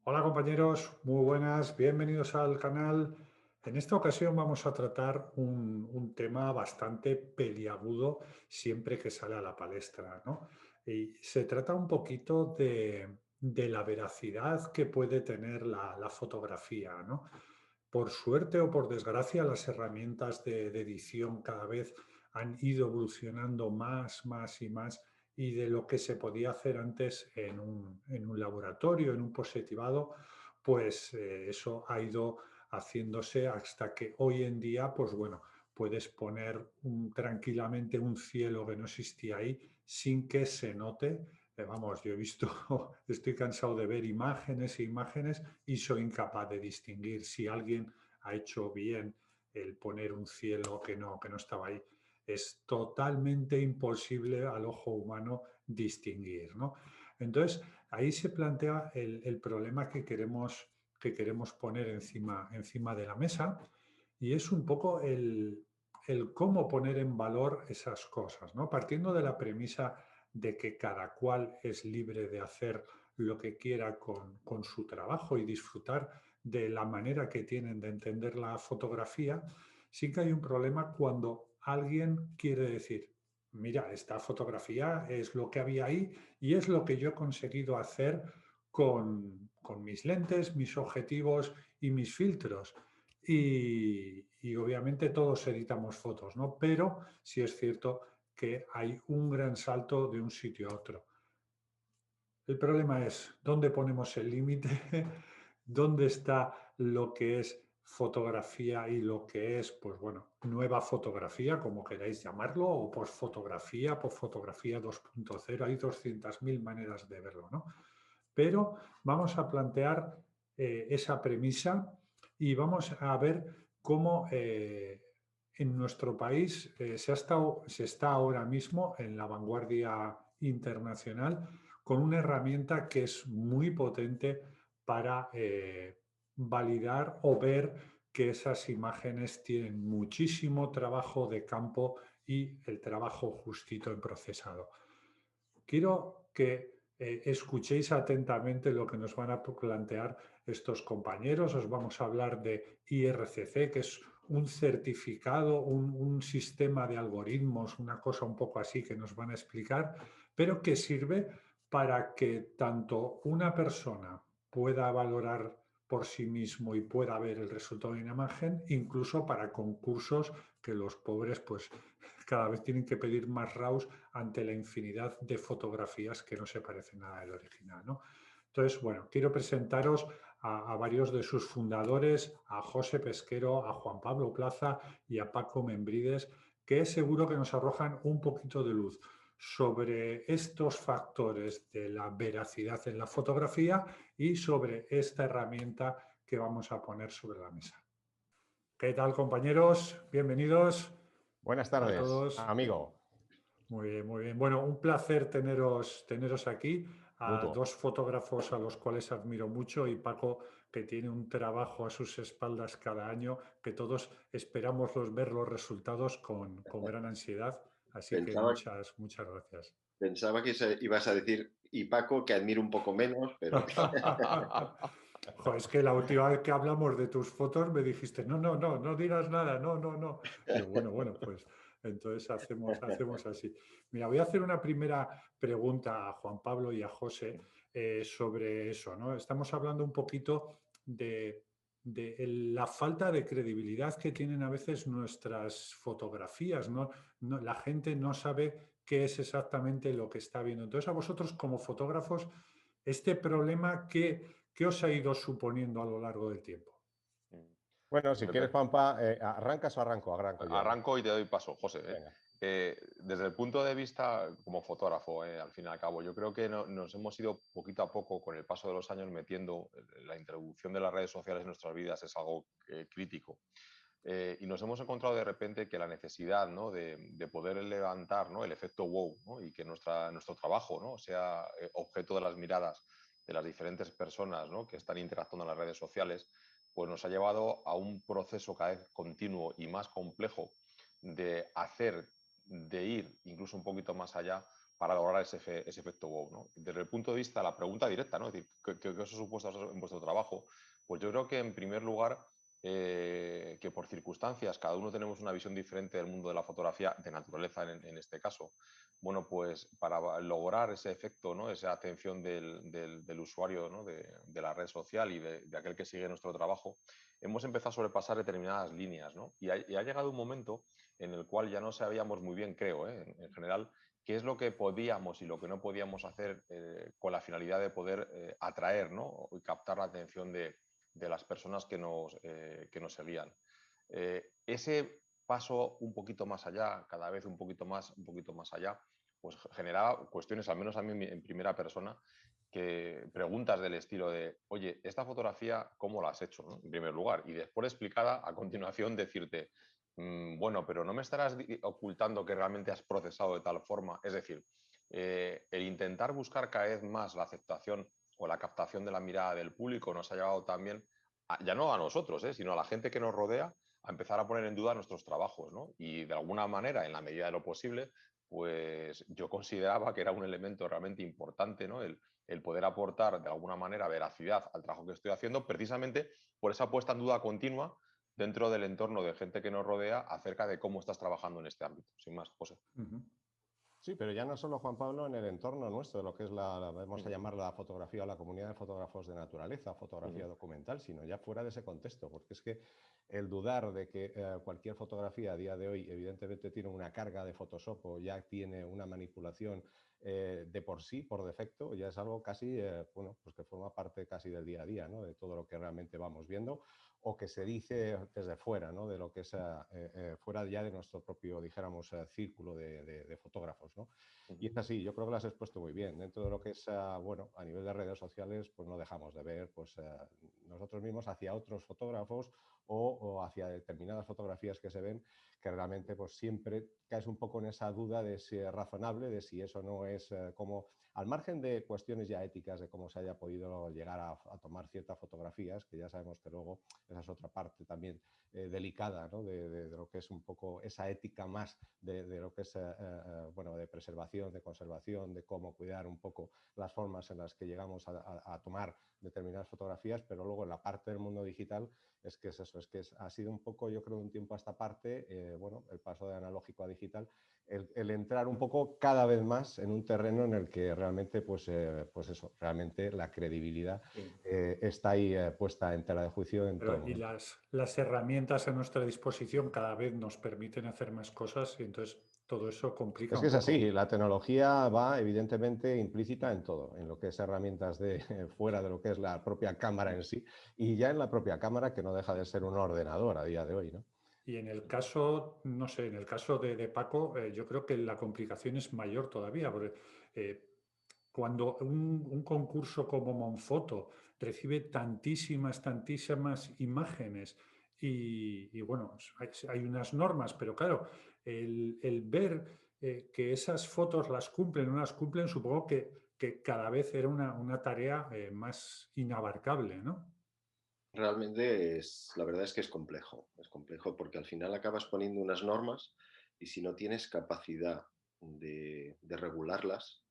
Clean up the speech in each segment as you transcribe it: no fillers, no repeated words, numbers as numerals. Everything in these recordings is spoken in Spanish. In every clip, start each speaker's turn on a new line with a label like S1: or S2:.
S1: Hola compañeros, muy buenas, bienvenidos al canal. En esta ocasión vamos a tratar un tema bastante peliagudo siempre que sale a la palestra, ¿no? Y se trata un poquito de la veracidad que puede tener la fotografía, ¿no? Por suerte o por desgracia, las herramientas de edición cada vez han ido evolucionando más y más y de lo que se podía hacer antes en un laboratorio, en un positivado, pues eso ha ido haciéndose hasta que hoy en día, pues bueno, puedes poner tranquilamente un cielo que no existía ahí sin que se note. Vamos, yo he visto, estoy cansado de ver imágenes e imágenes y soy incapaz de distinguir si alguien ha hecho bien el poner un cielo que no estaba ahí. Es totalmente imposible al ojo humano distinguir, ¿no? Entonces, ahí se plantea el problema que queremos poner encima de la mesa y es un poco el cómo poner en valor esas cosas, ¿no? Partiendo de la premisa de que cada cual es libre de hacer lo que quiera con su trabajo y disfrutar de la manera que tienen de entender la fotografía, sí que hay un problema cuando alguien quiere decir, mira, esta fotografía es lo que había ahí y es lo que yo he conseguido hacer con mis lentes, mis objetivos y mis filtros. Y obviamente todos editamos fotos, ¿no? Pero sí es cierto que hay un gran salto de un sitio a otro. El problema es dónde ponemos el límite, dónde está lo que es fotografía y lo que es, pues bueno, nueva fotografía, como queráis llamarlo, o posfotografía 2.0, hay 200.000 maneras de verlo, ¿no? Pero vamos a plantear esa premisa y vamos a ver cómo en nuestro país se está ahora mismo en la vanguardia internacional con una herramienta que es muy potente para validar o ver que esas imágenes tienen muchísimo trabajo de campo y el trabajo justito en procesado. Quiero que escuchéis atentamente lo que nos van a plantear estos compañeros. Os vamos a hablar de IRCC, que es un certificado, un sistema de algoritmos, una cosa un poco así que nos van a explicar, pero que sirve para que tanto una persona pueda valorar por sí mismo y pueda ver el resultado de una imagen, incluso para concursos que los pobres pues cada vez tienen que pedir más RAWs ante la infinidad de fotografías que no se parecen nada del original, ¿no? Entonces, bueno, quiero presentaros a varios de sus fundadores, a José Pesquero, a Juan Pablo Plaza y a Paco Membrides, que seguro que nos arrojan un poquito de luz sobre estos factores de la veracidad en la fotografía y sobre esta herramienta que vamos a poner sobre la mesa. ¿Qué tal, compañeros? Bienvenidos
S2: Buenas
S1: a
S2: tardes,
S1: todos.
S2: amigo.
S1: Muy bien, muy bien. Bueno, un placer teneros aquí, a
S2: Mutuo.
S1: dos fotógrafos a los cuales admiro mucho y Paco, que tiene un trabajo a sus espaldas cada año, que todos esperamos ver los resultados con gran ansiedad. Así que
S3: Pensaba,
S1: muchas gracias.
S3: pensaba que ibas a decir, y Paco, que admiro un poco menos, pero
S1: Jo, es que la última vez que hablamos de tus fotos me dijiste, no, no, no, no digas nada, no, no, no. Digo, bueno, pues entonces hacemos así. Mira, voy a hacer una primera pregunta a Juan Pablo y a José sobre eso, ¿no? Estamos hablando un poquito de la falta de credibilidad que tienen a veces nuestras fotografías, ¿no? La gente no sabe qué es exactamente lo que está viendo. Entonces, a vosotros como fotógrafos, este problema, ¿qué os ha ido suponiendo a lo largo del tiempo?
S2: Bueno, si quieres, Juanpa, ¿arrancas o arranco? Arranco yo, ¿no?
S4: Arranco y te doy paso, José.
S2: Venga.
S4: Desde el punto de vista como fotógrafo, al fin y al cabo, yo creo que nos hemos ido poquito a poco con el paso de los años metiendo la introducción de las redes sociales en nuestras vidas es algo crítico. Y nos hemos encontrado de repente que la necesidad, ¿no?, de poder levantar, ¿no?, el efecto wow, ¿no?, y que nuestro trabajo, ¿no?, sea objeto de las miradas de las diferentes personas, ¿no?, que están interactuando en las redes sociales, pues nos ha llevado a un proceso cada vez continuo y más complejo de hacer, de ir incluso un poquito más allá para lograr ese efecto wow, ¿no? Desde el punto de vista de la pregunta directa, ¿no? Es decir, ¿qué os ha supuesto en vuestro trabajo? Pues yo creo que en primer lugar que por circunstancias cada uno tenemos una visión diferente del mundo de la fotografía, de naturaleza en este caso. Bueno, pues para lograr ese efecto, ¿no? Esa atención del usuario, ¿no? de la red social y de aquel que sigue nuestro trabajo, hemos empezado a sobrepasar determinadas líneas, ¿no? Y ha llegado un momento en el cual ya no sabíamos muy bien, creo, en general, qué es lo que podíamos y lo que no podíamos hacer con la finalidad de poder atraer, ¿no? Y captar la atención de las personas que nos seguían. Ese paso un poquito más allá, cada vez un poquito más allá, pues generaba cuestiones, al menos a mí en primera persona, que preguntas del estilo de, oye, esta fotografía, ¿cómo la has hecho? ¿No? En primer lugar. Y después explicada, a continuación, decirte, bueno, pero no me estarás ocultando que realmente has procesado de tal forma. Es decir, el intentar buscar cada vez más la aceptación o la captación de la mirada del público nos ha llevado también, ya no a nosotros, sino a la gente que nos rodea, a empezar a poner en duda nuestros trabajos, ¿no? Y de alguna manera, en la medida de lo posible, pues yo consideraba que era un elemento realmente importante, ¿no? El poder aportar de alguna manera veracidad al trabajo que estoy haciendo, precisamente por esa puesta en duda continua dentro del entorno de gente que nos rodea acerca de cómo estás trabajando en este ámbito. Sin más, José.
S2: Sí, pero ya no solo, Juan Pablo, en el entorno nuestro, lo que es vamos a llamar la fotografía o la comunidad de fotógrafos de naturaleza, fotografía documental, sino ya fuera de ese contexto, porque es que el dudar de que cualquier fotografía a día de hoy evidentemente tiene una carga de Photoshop o ya tiene una manipulación de por sí, por defecto, ya es algo casi, bueno, pues que forma parte casi del día a día, ¿no? De todo lo que realmente vamos viendo o que se dice desde fuera, ¿no? De lo que es fuera ya de nuestro propio, dijéramos, círculo de fotógrafos, ¿no? Y es así, yo creo que lo has expuesto muy bien. Dentro de lo que es, bueno, a nivel de redes sociales, pues no dejamos de ver pues, nosotros mismos hacia otros fotógrafos o hacia determinadas fotografías que se ven que realmente pues siempre caes un poco en esa duda de si es razonable, de si eso no es como, al margen de cuestiones ya éticas de cómo se haya podido llegar a tomar ciertas fotografías, que ya sabemos que luego esa es otra parte también delicada, ¿no? de lo que es un poco esa ética más de lo que es, bueno, de preservación, de conservación, de cómo cuidar un poco las formas en las que llegamos a tomar determinadas fotografías, pero luego en la parte del mundo digital es que es eso, es que ha sido un poco, yo creo, un tiempo a esta parte, bueno, el paso de analógico a digital, el entrar un poco cada vez más en un terreno en el que realmente, pues eso, realmente la credibilidad está ahí puesta en tela de juicio en todo
S1: Y
S2: momento.
S1: las herramientas a nuestra disposición cada vez nos permiten hacer más cosas y entonces todo eso complica
S2: Es
S1: un
S2: que es
S1: poco.
S2: así, la tecnología va evidentemente implícita en todo, en lo que es herramientas de fuera de lo que es la propia cámara en sí y ya en la propia cámara que no deja de ser un ordenador a día de hoy, ¿no?
S1: Y en el caso, no sé, en el caso de Paco, yo creo que la complicación es mayor todavía, porque cuando un concurso como Monfoto recibe tantísimas imágenes y bueno, hay unas normas, pero claro, el ver que esas fotos las cumplen o no las cumplen, supongo que cada vez era una tarea más inabarcable, ¿no?
S3: Realmente la verdad es que es complejo porque al final acabas poniendo unas normas y si no tienes capacidad de regularlas,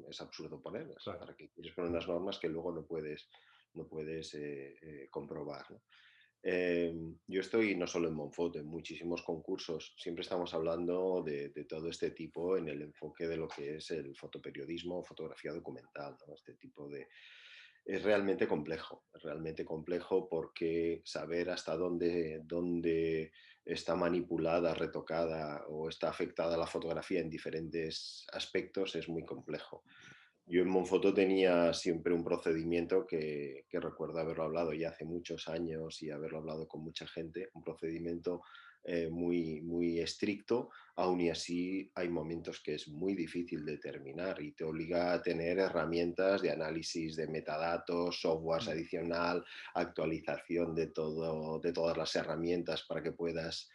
S3: es absurdo ponerlas.
S1: Claro.
S3: ¿Para qué quieres poner unas normas que luego no puedes comprobar? ¿No? Yo estoy no solo en Monfoto, en muchísimos concursos, siempre estamos hablando de todo este tipo en el enfoque de lo que es el fotoperiodismo o fotografía documental, ¿no? Este tipo de... Es realmente complejo porque saber hasta dónde está manipulada, retocada o está afectada la fotografía en diferentes aspectos es muy complejo. Yo en Monfoto tenía siempre un procedimiento que recuerdo haberlo hablado ya hace muchos años y haberlo hablado con mucha gente, un procedimiento muy estricto, aún y así hay momentos que es muy difícil determinar y te obliga a tener herramientas de análisis de metadatos, software adicional, actualización de todas las herramientas para que puedas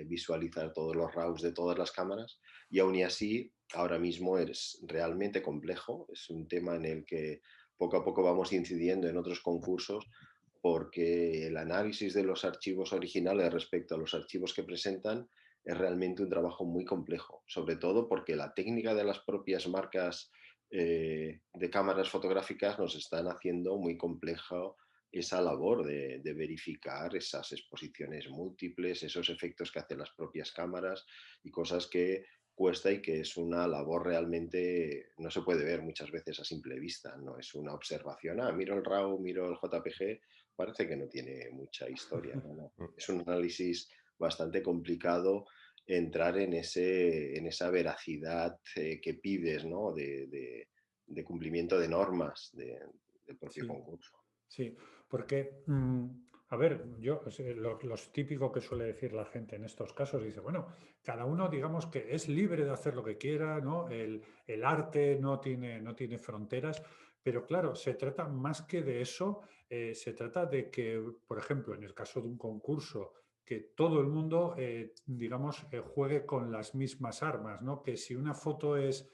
S3: visualizar todos los RAWs de todas las cámaras y aún y así ahora mismo es realmente complejo, es un tema en el que poco a poco vamos incidiendo en otros concursos porque el análisis de los archivos originales respecto a los archivos que presentan es realmente un trabajo muy complejo, sobre todo porque la técnica de las propias marcas de cámaras fotográficas nos están haciendo muy compleja esa labor de verificar esas exposiciones múltiples, esos efectos que hacen las propias cámaras y cosas que cuesta y que es una labor realmente, no se puede ver muchas veces a simple vista, no es una observación, miro el RAW, miro el JPG, parece que no tiene mucha historia, no, no. Es un análisis bastante complicado entrar en esa veracidad que pides, ¿no? de cumplimiento de normas del propio
S1: Sí.
S3: concurso.
S1: Sí, porque, a ver, los típico que suele decir la gente en estos casos, dice, bueno, cada uno digamos que es libre de hacer lo que quiera, ¿no? El arte no tiene fronteras, pero claro, se trata más que de eso, se trata de que, por ejemplo, en el caso de un concurso, que todo el mundo, digamos, juegue con las mismas armas, ¿no? Que si una foto es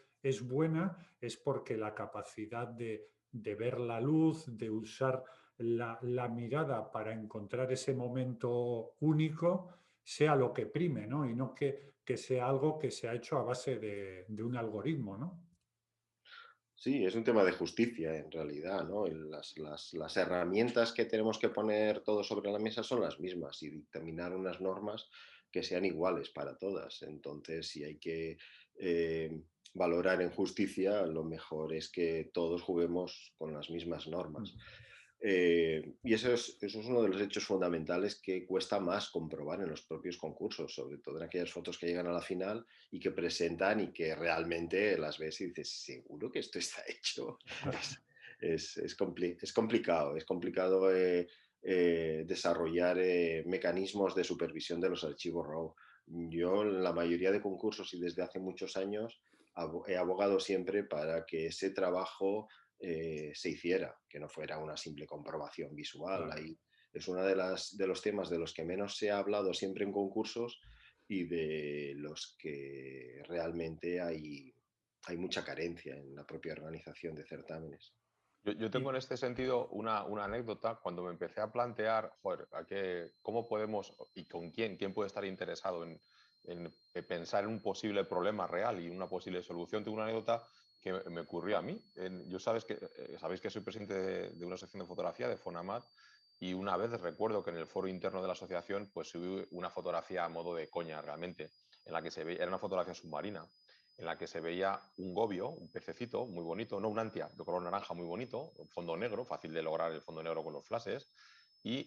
S1: buena, es porque la capacidad de ver la luz, de usar la mirada para encontrar ese momento único, sea lo que prime, ¿no? Y no que sea algo que se ha hecho a base de un algoritmo, ¿no?
S3: Sí, es un tema de justicia en realidad, ¿no? Las herramientas que tenemos que poner todos sobre la mesa son las mismas y dictaminar unas normas que sean iguales para todas. Entonces, si hay que eh, valorar en justicia, lo mejor es que todos juguemos con las mismas normas.
S1: Mm.
S3: Y eso es uno de los hechos fundamentales que cuesta más comprobar en los propios concursos, sobre todo en aquellas fotos que llegan a la final y que presentan y que realmente las ves y dices, ¿seguro que esto está hecho? Es complicado, desarrollar mecanismos de supervisión de los archivos RAW. Yo en la mayoría de concursos y desde hace muchos años he abogado siempre para que ese trabajo se hiciera, que no fuera una simple comprobación visual.
S1: Claro.
S3: Ahí es uno de los temas de los que menos se ha hablado siempre en concursos y de los que realmente hay mucha carencia en la propia organización de certámenes.
S4: Yo tengo
S1: Y
S4: en este sentido una anécdota cuando me empecé a plantear, joder, cómo podemos y con quién puede estar interesado en pensar en un posible problema real y una posible solución. Tengo una anécdota que me ocurrió a mí. Sabéis que soy presidente de una sección de fotografía de Fonamat y una vez recuerdo que en el foro interno de la asociación pues subí una fotografía a modo de coña realmente, en la que se veía, era una fotografía submarina en la que se veía un gobio, un pececito muy bonito, no un antia de color naranja muy bonito, un fondo negro, fácil de lograr el fondo negro con los flashes, y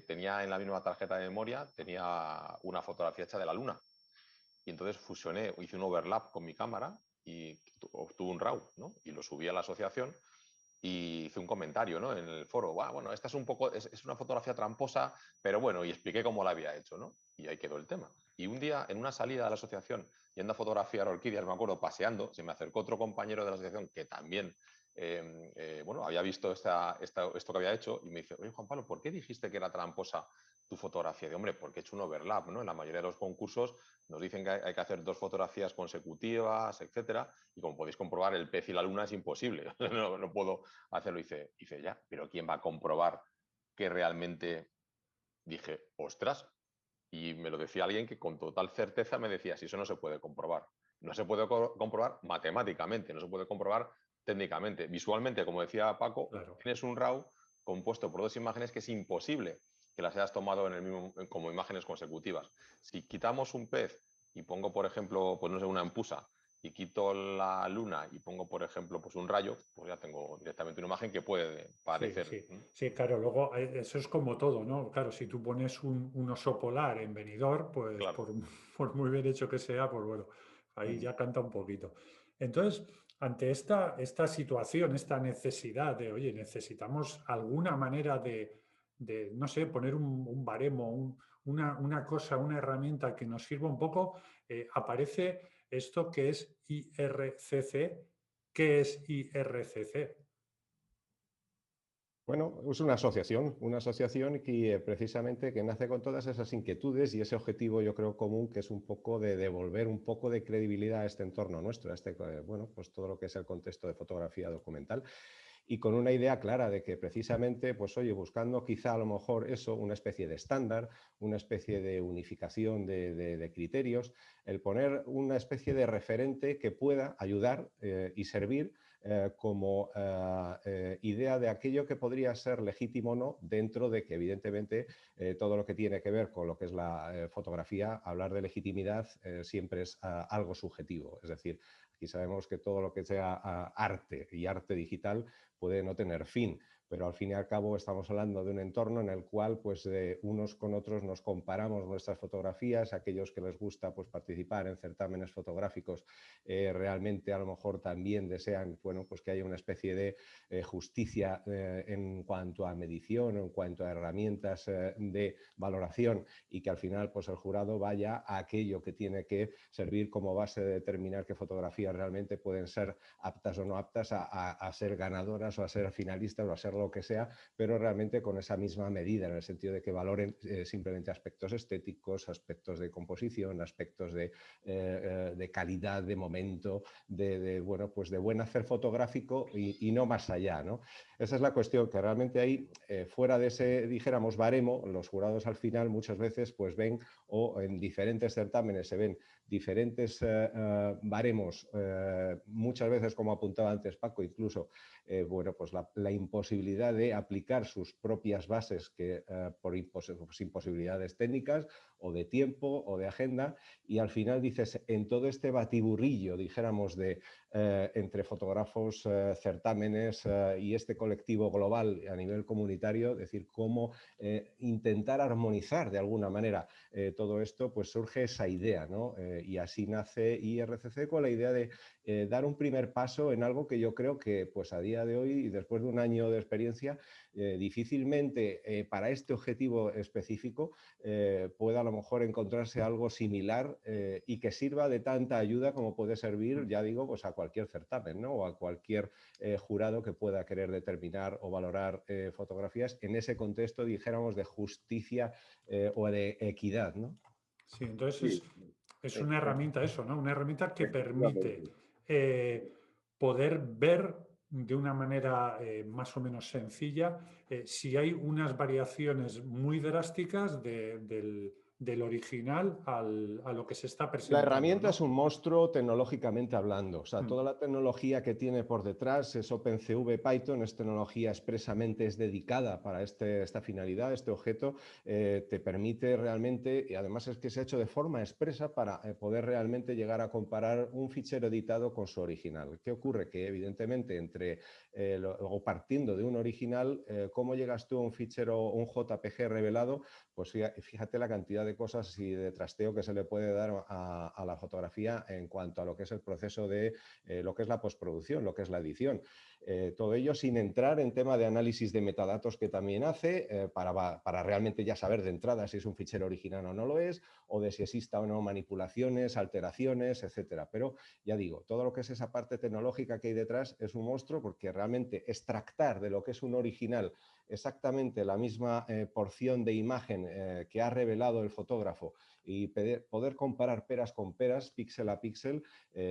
S4: tenía en la misma tarjeta de memoria, tenía una fotografía hecha de la luna. Y entonces fusioné, hice un overlap con mi cámara y obtuve un RAW, ¿no? Y lo subí a la asociación y hice un comentario, ¿no? En el foro, bueno, esta es una fotografía tramposa, pero bueno, y expliqué cómo la había hecho, ¿no? Y ahí quedó el tema. Y un día, en una salida de la asociación, yendo a fotografiar orquídeas, me acuerdo, paseando, se me acercó otro compañero de la asociación que también, bueno, había visto esto que había hecho y me dice, oye, Juan Pablo, ¿por qué dijiste que era tramposa tu fotografía? De hombre, porque he hecho un overlap, ¿no? En la mayoría de los concursos nos dicen que hay que hacer 2 fotografías consecutivas, etcétera, y como podéis comprobar, el pez y la luna es imposible. No puedo hacerlo. Dice, ya, pero ¿quién va a comprobar que realmente dije, ostras? Y me lo decía alguien que con total certeza me decía, si eso no se puede comprobar. No se puede comprobar matemáticamente, no se puede comprobar técnicamente. Visualmente, como decía Paco,
S1: claro.
S4: tienes un RAW compuesto por 2 imágenes que es imposible que las hayas tomado como imágenes consecutivas. Si quitamos un pez y pongo, por ejemplo, pues no sé, una empusa y quito la luna y pongo, por ejemplo, pues un rayo, pues ya tengo directamente una imagen que puede
S1: Sí,
S4: parecer.
S1: sí, sí, claro, luego eso es como todo, ¿no? Claro, si tú pones un oso polar en Benidorm, pues
S4: Claro.
S1: por muy bien hecho que sea, pues bueno, ahí ya canta un poquito. Entonces, ante esta situación, esta necesidad de, oye, necesitamos alguna manera de, no sé, poner un baremo, una cosa, una herramienta que nos sirva un poco, aparece esto que es IRCC. ¿Qué es IRCC?
S2: Bueno, es una asociación que precisamente que nace con todas esas inquietudes y ese objetivo yo creo común que es un poco de devolver un poco de credibilidad a este entorno nuestro, a este, bueno, pues todo lo que es el contexto de fotografía documental. y con una idea clara de que precisamente, pues oye, buscando quizá a lo mejor eso, una especie de estándar, una especie de unificación de criterios, el poner una especie de referente que pueda ayudar y servir como idea de aquello que podría ser legítimo o no, dentro de que evidentemente todo lo que tiene que ver con lo que es la fotografía, hablar de legitimidad siempre es algo subjetivo. Es decir, aquí sabemos que todo lo que sea arte y arte digital puede no tener fin, pero al fin y al cabo estamos hablando de un entorno en el cual pues unos con otros nos comparamos nuestras fotografías, aquellos que les gusta pues participar en certámenes fotográficos realmente a lo mejor también desean, bueno, pues que haya una especie de justicia en cuanto a medición, en cuanto a herramientas de valoración, y que al final pues el jurado vaya a aquello que tiene que servir como base de determinar qué fotografías realmente pueden ser aptas o no aptas a ser ganadoras o a ser finalistas o a ser lo que sea, pero realmente con esa misma medida, en el sentido de que valoren simplemente aspectos estéticos, aspectos de composición, aspectos de calidad, de momento, bueno, pues de buen hacer fotográfico y no más allá, ¿no? Esa es la cuestión, que realmente ahí, fuera de ese, dijéramos, baremo, los jurados al final muchas veces pues ven, o en diferentes certámenes se ven diferentes baremos, muchas veces, como apuntaba antes Paco, incluso bueno, pues la imposibilidad de aplicar sus propias bases que, por imposibilidades técnicas o de tiempo o de agenda, y al final dices, en todo este batiburrillo, dijéramos, entre fotógrafos, certámenes y este colectivo global a nivel comunitario, es decir, cómo intentar armonizar de alguna manera todo esto, pues surge esa idea, ¿no? Y así nace IRCC con la idea de dar un primer paso en algo que yo creo que pues a día de hoy, y después de un año de experiencia, difícilmente para este objetivo específico pueda a lo mejor encontrarse algo similar y que sirva de tanta ayuda como puede servir, ya digo, pues a cualquier certamen, ¿no? O a cualquier jurado que pueda querer determinar o valorar fotografías en ese contexto, dijéramos, de justicia o de equidad, ¿no?
S1: Sí, entonces
S3: Sí,
S1: es una herramienta eso, ¿no? Una herramienta que permite
S3: efectivamente.
S1: eh, poder ver de una manera más o menos sencilla si hay unas variaciones muy drásticas del original a lo que se está
S2: La
S1: presentando,
S2: herramienta es
S1: ¿no?
S2: un monstruo tecnológicamente hablando, o sea,
S1: Mm.
S2: toda la tecnología que tiene por detrás es OpenCV Python, es tecnología expresamente es dedicada para esta finalidad, este objeto, te permite realmente, y además es que se ha hecho de forma expresa para poder realmente llegar a comparar un fichero editado con su original. ¿Qué ocurre? Que evidentemente o partiendo de un original, ¿cómo llegas tú a un fichero, un JPG revelado? Pues fíjate la cantidad de cosas y de trasteo que se le puede dar a la fotografía en cuanto a lo que es el proceso de lo que es la postproducción, lo que es la edición. Todo ello sin entrar en tema de análisis de metadatos que también hace para realmente ya saber de entrada si es un fichero original o no lo es, o de si exista o no manipulaciones, alteraciones, etcétera. Pero ya digo, todo lo que es esa parte tecnológica que hay detrás es un monstruo, porque realmente extractar de lo que es un original exactamente la misma porción de imagen que ha revelado el fotógrafo y poder comparar peras con peras, píxel a píxel,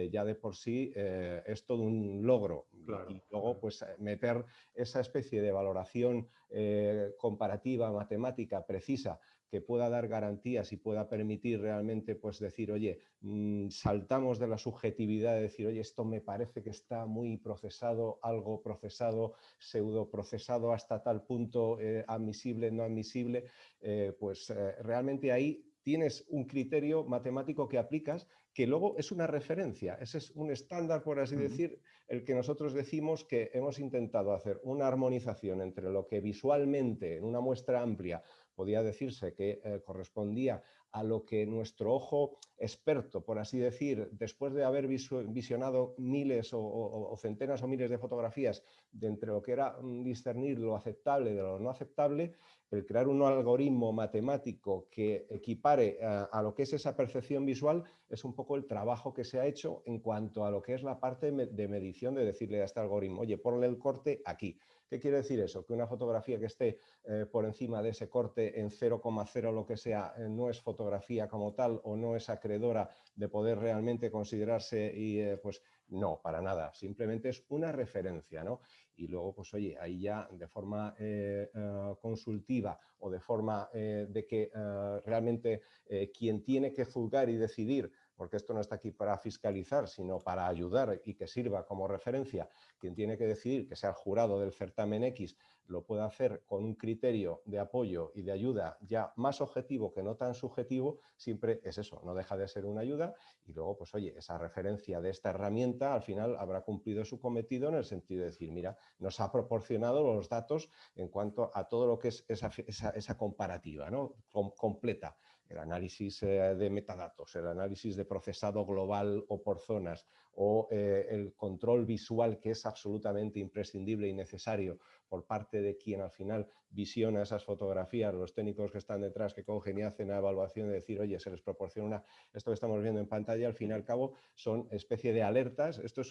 S2: ya de por sí es todo un logro.
S1: Claro,
S2: Y luego
S1: claro.
S2: pues meter esa especie de valoración comparativa, matemática, precisa, que pueda dar garantías y pueda permitir realmente pues decir, oye, saltamos de la subjetividad de decir, oye, esto me parece que está muy procesado, algo procesado, pseudo procesado hasta tal punto, admisible, no admisible, pues realmente ahí tienes un criterio matemático que aplicas, que luego es una referencia, ese es un estándar, por así
S1: Ujú.
S2: decir, el que nosotros decimos que hemos intentado hacer una armonización entre lo que visualmente, en una muestra amplia, podía decirse que correspondía a lo que nuestro ojo experto, por así decir, después de haber visionado miles o centenas o miles de fotografías, de entre lo que era discernir lo aceptable de lo no aceptable, el crear un algoritmo matemático que equipare a lo que es esa percepción visual, es un poco el trabajo que se ha hecho en cuanto a lo que es la parte de medición, de decirle a este algoritmo, oye, ponle el corte aquí. ¿Qué quiere decir eso? Que una fotografía que esté por encima de ese corte en 0,0 lo que sea, no es fotografía como tal o no es acreedora de poder realmente considerarse y pues no, para nada, simplemente es una referencia, ¿no? y luego, pues oye, ahí ya de forma consultiva o de forma de que realmente quien tiene que juzgar y decidir, porque esto no está aquí para fiscalizar, sino para ayudar y que sirva como referencia, quien tiene que decidir, que sea el jurado del certamen X, lo puede hacer con un criterio de apoyo y de ayuda ya más objetivo que no tan subjetivo, siempre es eso, no deja de ser una ayuda y luego, pues oye, esa referencia de esta herramienta al final habrá cumplido su cometido en el sentido de decir, mira, nos ha proporcionado los datos en cuanto a todo lo que es esa comparativa, ¿no? Completa. El análisis de metadatos, el análisis de procesado global o por zonas, o el control visual que es absolutamente imprescindible y necesario por parte de quien al final visiona esas fotografías, los técnicos que están detrás que cogen y hacen la evaluación de decir, oye, se les proporciona esto que estamos viendo en pantalla, al fin y al cabo son especie de alertas. Esto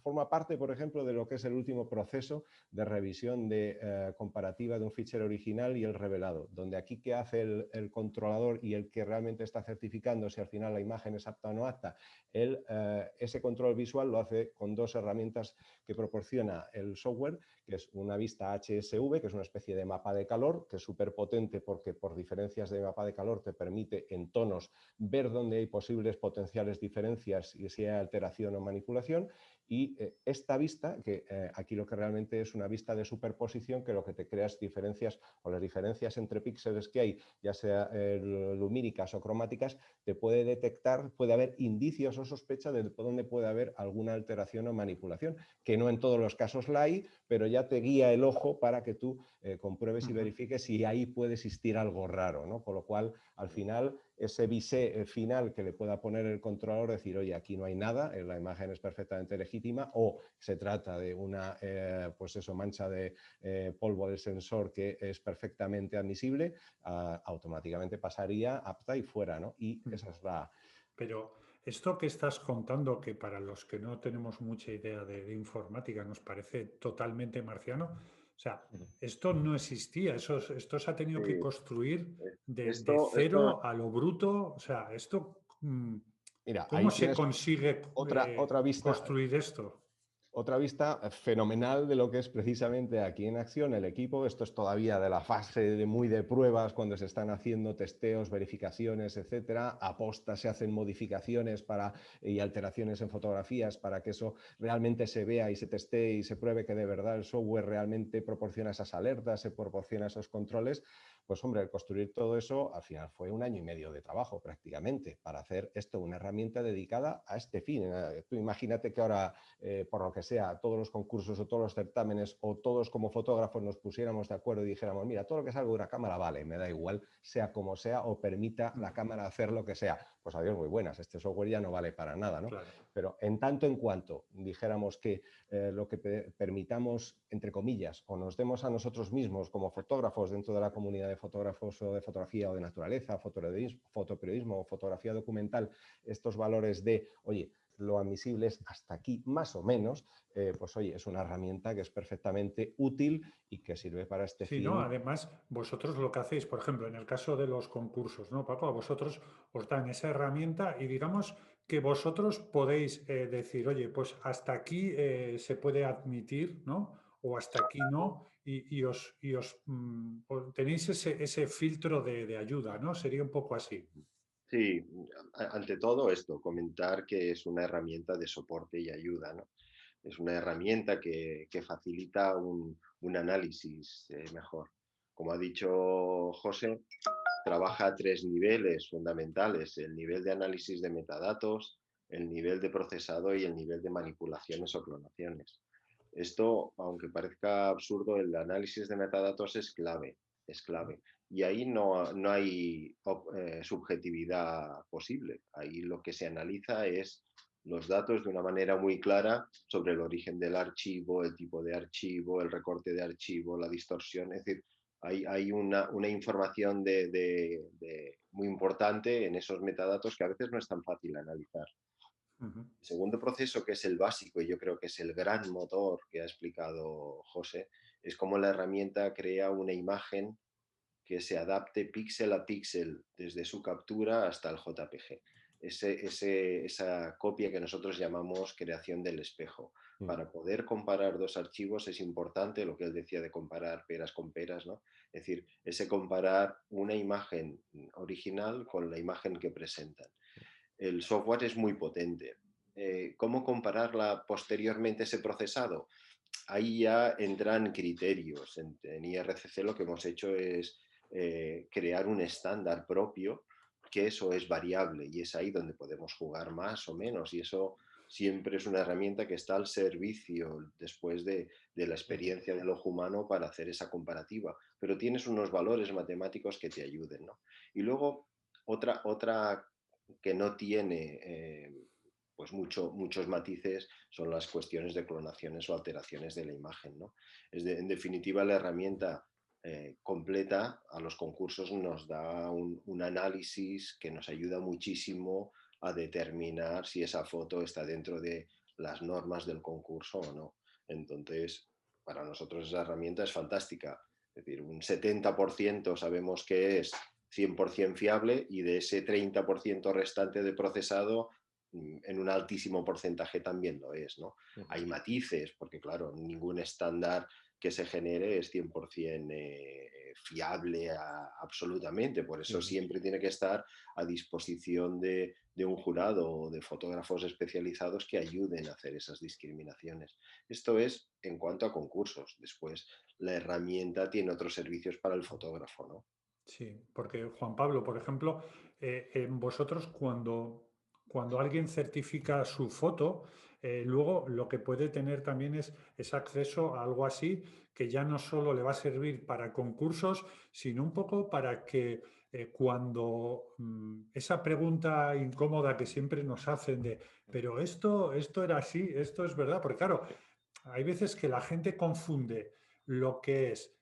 S2: forma parte, por ejemplo, de lo que es el último proceso de revisión de comparativa de un fichero original y el revelado, donde aquí qué hace el controlador y el que realmente está certificando si al final la imagen es apta o no apta, ese control visual lo hace con dos herramientas que proporciona el software, que es una vista HSV, que es una especie de mapa de calor, que es súper potente porque por diferencias de mapa de calor te permite en tonos ver dónde hay posibles potenciales diferencias y si hay alteración o manipulación. Y esta vista, que aquí lo que realmente es una vista de superposición, que lo que te crea es diferencias o las diferencias entre píxeles que hay, ya sea lumínicas o cromáticas, te puede detectar, puede haber indicios o sospechas de dónde puede haber alguna alteración o manipulación, que no en todos los casos la hay, pero ya te guía el ojo para que tú compruebes y verifiques si ahí puede existir algo raro, ¿no? Con lo cual, al final, ese visé final que le pueda poner el controlador, decir, oye, aquí no hay nada, la imagen es perfectamente legítima, o se trata de una pues eso, mancha de polvo del sensor que es perfectamente admisible, automáticamente pasaría apta y fuera, ¿no? Y esa es la...
S1: Pero esto que estás contando, que para los que no tenemos mucha idea de informática nos parece totalmente marciano, o sea, esto no existía, esto se ha tenido que
S3: Sí,
S1: construir de
S3: esto
S1: cero a lo bruto, o sea,
S2: Mira,
S1: ¿cómo
S2: ahí
S1: se
S2: tienes
S1: consigue
S2: otra vista.
S1: construir esto?
S2: Otra vista fenomenal de lo que es precisamente aquí en acción el equipo. Esto es todavía de la fase muy de pruebas, cuando se están haciendo testeos, verificaciones, etcétera. A posta se hacen modificaciones y alteraciones en fotografías para que eso realmente se vea y se testee y se pruebe que de verdad el software realmente proporciona esas alertas, se proporciona esos controles. Pues hombre, el construir todo eso al final fue 1 año y medio de trabajo prácticamente para hacer esto una herramienta dedicada a este fin. Tú imagínate que ahora por lo que sea, todos los concursos o todos los certámenes o todos como fotógrafos nos pusiéramos de acuerdo y dijéramos, mira, todo lo que salga de una cámara vale, me da igual, sea como sea, o permita la cámara hacer lo que sea. Pues adiós, muy buenas, este software ya no vale para nada, ¿no?
S1: Claro.
S2: Pero en tanto en cuanto dijéramos que lo que permitamos, entre comillas, o nos demos a nosotros mismos como fotógrafos dentro de la comunidad de fotógrafos o de fotografía o de naturaleza, fotoperiodismo o fotografía documental, estos valores de, oye, lo admisible es hasta aquí más o menos, pues oye, es una herramienta que es perfectamente útil y que sirve para este
S1: Sí, ¿no?
S2: fin.
S1: Además, vosotros lo que hacéis, por ejemplo, en el caso de los concursos, ¿no, Paco? A vosotros os dan esa herramienta y digamos que vosotros podéis decir, oye, pues hasta aquí se puede admitir, ¿no? O hasta aquí no, tenéis ese filtro de ayuda, ¿no? Sería un poco así.
S3: Sí, ante todo esto, comentar que es una herramienta de soporte y ayuda, ¿no? Es una herramienta que facilita un análisis mejor. Como ha dicho José, trabaja a 3 niveles fundamentales: el nivel de análisis de metadatos, el nivel de procesado y el nivel de manipulaciones o clonaciones. Esto, aunque parezca absurdo, el análisis de metadatos es clave, es clave. Y ahí no hay subjetividad posible. Ahí lo que se analiza es los datos de una manera muy clara sobre el origen del archivo, el tipo de archivo, el recorte de archivo, la distorsión. Es decir, hay una información muy importante en esos metadatos que a veces no es tan fácil analizar.
S1: Ujú.
S3: El segundo proceso, que es el básico y yo creo que es el gran motor que ha explicado José, es cómo la herramienta crea una imagen que se adapte píxel a píxel desde su captura hasta el JPG. Esa copia que nosotros llamamos creación del espejo. Para poder comparar dos archivos es importante lo que él decía de comparar peras con peras, ¿no? Es decir, ese comparar una imagen original con la imagen que presentan. El software es muy potente. ¿Cómo compararla posteriormente ese procesado? Ahí ya entran criterios. En IRCC lo que hemos hecho es crear un estándar propio, que eso es variable y es ahí donde podemos jugar más o menos, y eso siempre es una herramienta que está al servicio después de la experiencia del ojo humano para hacer esa comparativa, pero tienes unos valores matemáticos que te ayuden, ¿no? Y luego otra que no tiene pues muchos matices son las cuestiones de clonaciones o alteraciones de la imagen, ¿no? En definitiva, la herramienta completa a los concursos nos da un análisis que nos ayuda muchísimo a determinar si esa foto está dentro de las normas del concurso o no. Entonces, para nosotros esa herramienta es fantástica. Es decir, un 70% sabemos que es 100% fiable, y de ese 30% restante de procesado, en un altísimo porcentaje también lo es, ¿no? Hay matices, porque claro, ningún estándar que se genere es 100% fiable absolutamente, por eso siempre tiene que estar a disposición de un jurado o de fotógrafos especializados que ayuden a hacer esas discriminaciones. Esto es en cuanto a concursos. Después, la herramienta tiene otros servicios para el fotógrafo, ¿no?
S1: Sí, porque Juan Pablo, por ejemplo, en vosotros cuando alguien certifica su foto, luego lo que puede tener también es acceso a algo así que ya no solo le va a servir para concursos, sino un poco para que cuando esa pregunta incómoda que siempre nos hacen de, pero esto era así, esto es verdad, porque claro, hay veces que la gente confunde lo que es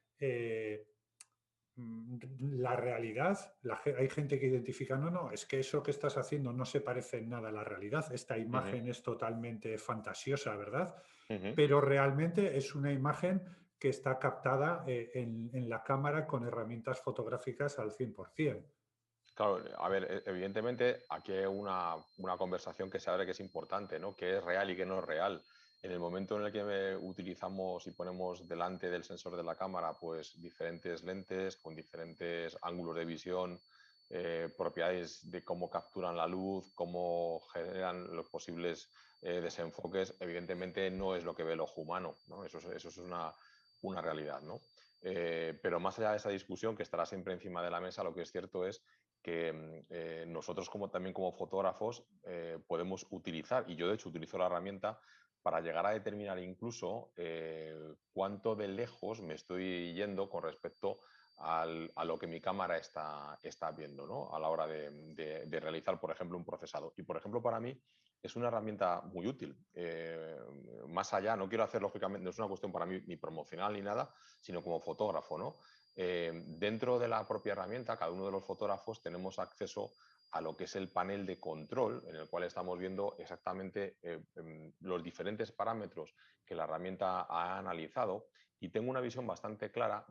S1: la realidad. Hay gente que identifica, no, es que eso que estás haciendo no se parece en nada a la realidad, esta imagen es totalmente fantasiosa, ¿verdad? Pero realmente es una imagen que está captada en la cámara con herramientas fotográficas al 100%.
S4: Claro, a ver, evidentemente aquí hay una conversación que se abre que es importante, ¿no? ¿Qué es real y qué no es real? En el momento en el que utilizamos y ponemos delante del sensor de la cámara pues diferentes lentes con diferentes ángulos de visión, propiedades de cómo capturan la luz, cómo generan los posibles desenfoques, evidentemente no es lo que ve el ojo humano, ¿no? Eso es una realidad, ¿no? Pero más allá de esa discusión que estará siempre encima de la mesa, lo que es cierto es que nosotros también como fotógrafos podemos utilizar, y yo de hecho utilizo la herramienta para llegar a determinar incluso cuánto de lejos me estoy yendo con respecto a lo que mi cámara está viendo, ¿no? A la hora de realizar, por ejemplo, un procesado. Y, por ejemplo, para mí es una herramienta muy útil. Más allá, no quiero hacer, lógicamente, no es una cuestión para mí ni promocional ni nada, sino como fotógrafo, ¿no? Dentro de la propia herramienta, cada uno de los fotógrafos tenemos acceso a lo que es el panel de control, en el cual estamos viendo exactamente los diferentes parámetros que la herramienta ha analizado, y tengo una visión bastante clara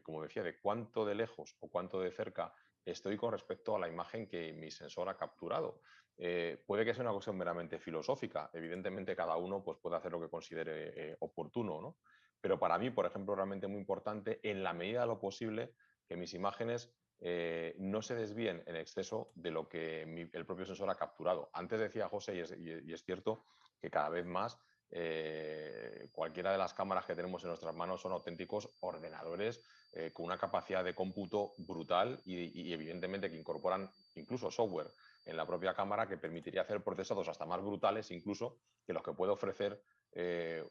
S4: como decía, de cuánto de lejos o cuánto de cerca estoy con respecto a la imagen que mi sensor ha capturado. Puede que sea una cuestión meramente filosófica, evidentemente cada uno pues, puede hacer lo que considere oportuno, ¿no? Pero para mí, por ejemplo, realmente muy importante, en la medida de lo posible, que mis imágenes no se desvíen en exceso de lo que el propio sensor ha capturado. Antes decía José, y es cierto, que cada vez más cualquiera de las cámaras que tenemos en nuestras manos son auténticos ordenadores con una capacidad de cómputo brutal y evidentemente que incorporan incluso software en la propia cámara que permitiría hacer procesados hasta más brutales incluso que los que puede ofrecer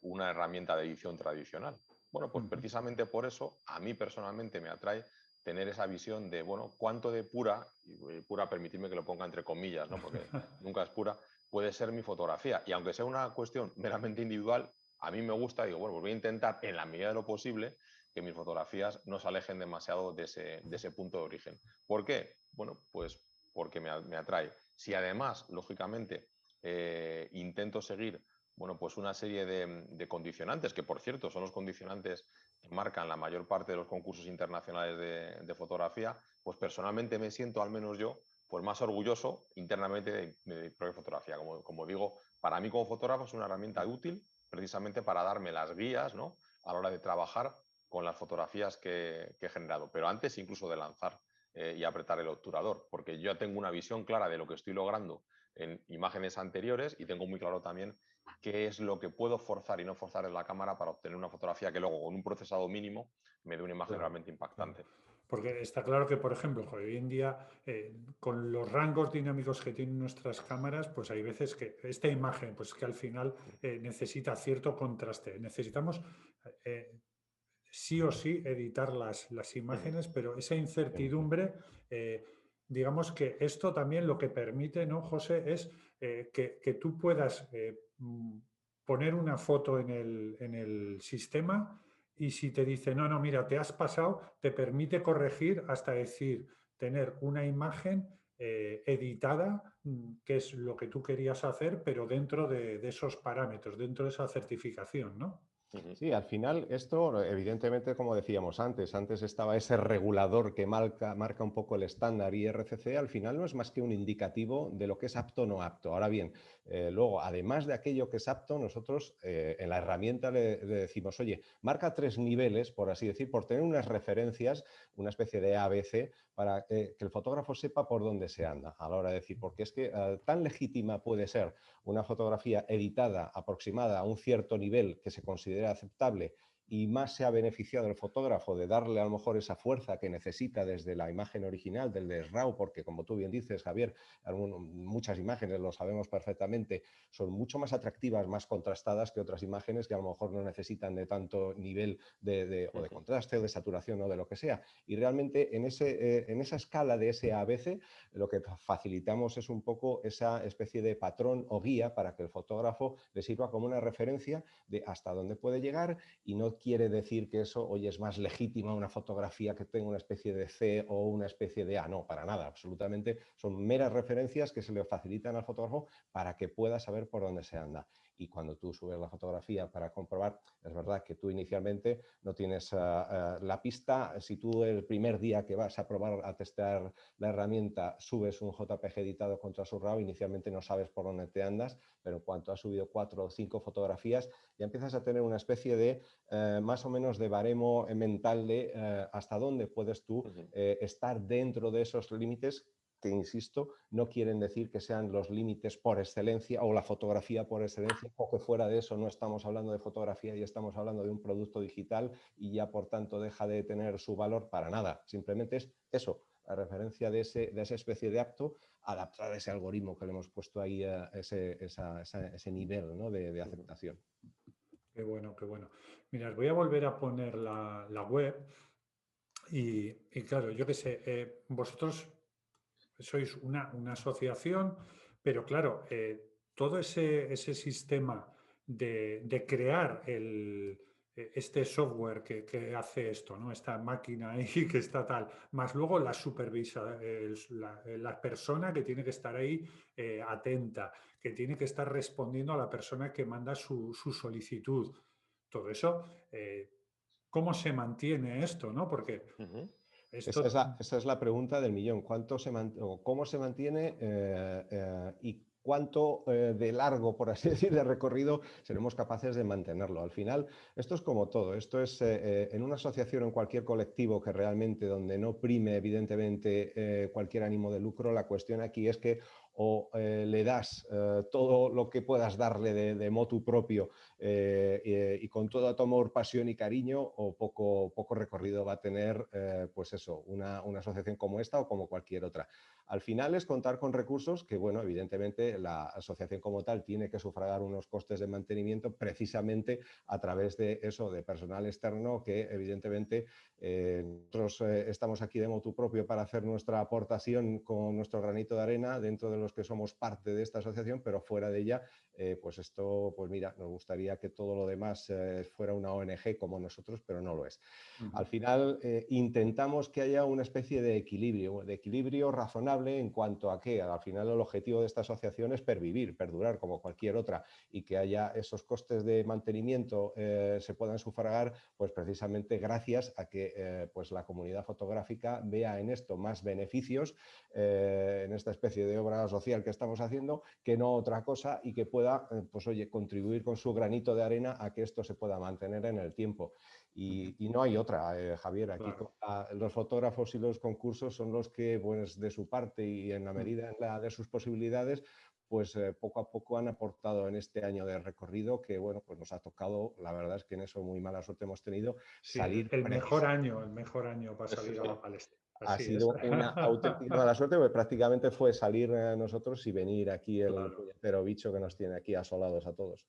S4: una herramienta de edición tradicional. Bueno, pues precisamente por eso a mí personalmente me atrae tener esa visión de, bueno, cuánto de pura, y pura permitirme que lo ponga entre comillas, ¿no? Porque nunca es pura, puede ser mi fotografía. Y aunque sea una cuestión meramente individual, a mí me gusta, digo, bueno, pues voy a intentar en la medida de lo posible que mis fotografías no se alejen demasiado de ese punto de origen. ¿Por qué? Bueno, pues porque me atrae. Si además, lógicamente, intento seguir bueno, pues una serie de condicionantes, que por cierto son los condicionantes que marcan la mayor parte de los concursos internacionales de fotografía, pues personalmente me siento, al menos yo, pues más orgulloso internamente de mi propia fotografía. Como digo, para mí como fotógrafo es una herramienta útil precisamente para darme las guías, ¿no?, a la hora de trabajar con las fotografías que he generado, pero antes incluso de lanzar y apretar el obturador, porque yo ya tengo una visión clara de lo que estoy logrando en imágenes anteriores y tengo muy claro también qué es lo que puedo forzar y no forzar en la cámara para obtener una fotografía que luego con un procesado mínimo me dé una imagen
S1: Claro,
S4: realmente
S1: claro.
S4: impactante.
S1: Porque está claro que, por ejemplo, hoy en día, con los rangos dinámicos que tienen nuestras cámaras, pues hay veces que esta imagen, pues que al final necesita cierto contraste. Necesitamos eh, sí o sí editar las imágenes, pero esa incertidumbre, eh, digamos que esto también lo que permite, ¿no, José? Es que tú puedas poner una foto en el sistema y si te dice, no, no, mira, te has pasado, te permite corregir hasta decir, tener una imagen editada, que es lo que tú querías hacer, pero dentro de esos parámetros, dentro de esa certificación, ¿no?
S2: Sí, al final esto, evidentemente, como decíamos antes estaba ese regulador que marca un poco el estándar IRCC, al final no es más que un indicativo de lo que es apto o no apto. Ahora bien, luego, además de aquello que es apto, nosotros en la herramienta le decimos, oye, marca 3 niveles, por así decir, por tener unas referencias, una especie de ABC, para que el fotógrafo sepa por dónde se anda a la hora de decir, porque es que tan legítima puede ser una fotografía editada, aproximada a un cierto nivel que se considera aceptable y más se ha beneficiado el fotógrafo de darle a lo mejor esa fuerza que necesita desde la imagen original, del RAW, porque como tú bien dices, Javier, muchas imágenes, lo sabemos perfectamente, son mucho más atractivas, más contrastadas que otras imágenes que a lo mejor no necesitan de tanto nivel o de contraste o de saturación o de lo que sea. Y realmente en esa escala de ese ABC lo que facilitamos es un poco esa especie de patrón o guía para que el fotógrafo le sirva como una referencia de hasta dónde puede llegar y no quiere decir que eso, oye, es más legítima una fotografía que tenga una especie de C o una especie de A. No, para nada, absolutamente. Son meras referencias que se le facilitan al fotógrafo para que pueda saber por dónde se anda. Y cuando tú subes la fotografía para comprobar, es verdad que tú inicialmente no tienes la pista. Si tú el primer día que vas a probar, a testear la herramienta, subes un JPG editado contra su RAW, inicialmente no sabes por dónde te andas, pero en cuanto has subido 4 o 5 fotografías, ya empiezas a tener una especie de más o menos de baremo mental de hasta dónde puedes tú estar dentro de esos límites que, insisto, no quieren decir que sean los límites por excelencia o la fotografía por excelencia, o que fuera de eso no estamos hablando de fotografía y estamos hablando de un producto digital y ya por tanto deja de tener su valor, para nada. Simplemente es eso, la referencia de esa especie de acto adaptada a ese algoritmo que le hemos puesto ahí a ese nivel, ¿no?, de aceptación.
S1: Qué bueno, qué bueno. Mirad, voy a volver a poner la web y claro, yo qué sé, vosotros sois una asociación, pero claro, todo ese sistema de crear este software que hace esto, ¿no? Esta máquina ahí que está tal, más luego la supervisa, la persona que tiene que estar ahí atenta, que tiene que estar respondiendo a la persona que manda su solicitud. Todo eso, ¿cómo se mantiene esto, no? Porque esto...
S2: Esa es la pregunta del millón. ¿Cómo se mantiene y cuánto de largo, por así decir, de recorrido seremos capaces de mantenerlo? Al final, esto es como todo. Esto es en una asociación o en cualquier colectivo que realmente donde no prime, evidentemente, cualquier ánimo de lucro, la cuestión aquí es que o le das todo lo que puedas darle de motu propio y con todo tu amor, pasión y cariño, o poco recorrido va a tener pues eso, una asociación como esta o como cualquier otra. Al final es contar con recursos que, bueno, evidentemente la asociación como tal tiene que sufragar unos costes de mantenimiento precisamente a través de eso, de personal externo que evidentemente nosotros estamos aquí de motu propio para hacer nuestra aportación con nuestro granito de arena dentro de los que somos parte de esta asociación, pero fuera de ella, pues esto, pues mira, nos gustaría que todo lo demás fuera una ONG como nosotros, pero no lo es. Al final intentamos que haya una especie de equilibrio razonable en cuanto a que al final el objetivo de esta asociación es pervivir, perdurar como cualquier otra, y que haya esos costes de mantenimiento se puedan sufragar pues precisamente gracias a que pues la comunidad fotográfica vea en esto más beneficios, en esta especie de obras social que estamos haciendo, que no otra cosa, y que pueda, pues oye, contribuir con su granito de arena a que esto se pueda mantener en el tiempo. Y no hay otra, Javier. Aquí
S1: Claro.
S2: los fotógrafos y los concursos son los que, pues, de su parte y en la medida de sus posibilidades, pues poco a poco han aportado en este año de recorrido que, bueno, pues nos ha tocado, la verdad es que en eso muy mala suerte hemos tenido,
S1: Sí,
S2: salir
S1: el mejor año para salir a la palestra.
S2: Ha
S1: Así es.
S2: sido una auténtica mala suerte, porque prácticamente fue salir nosotros y venir aquí el
S1: Claro.
S2: puñetero bicho que nos tiene aquí asolados a todos.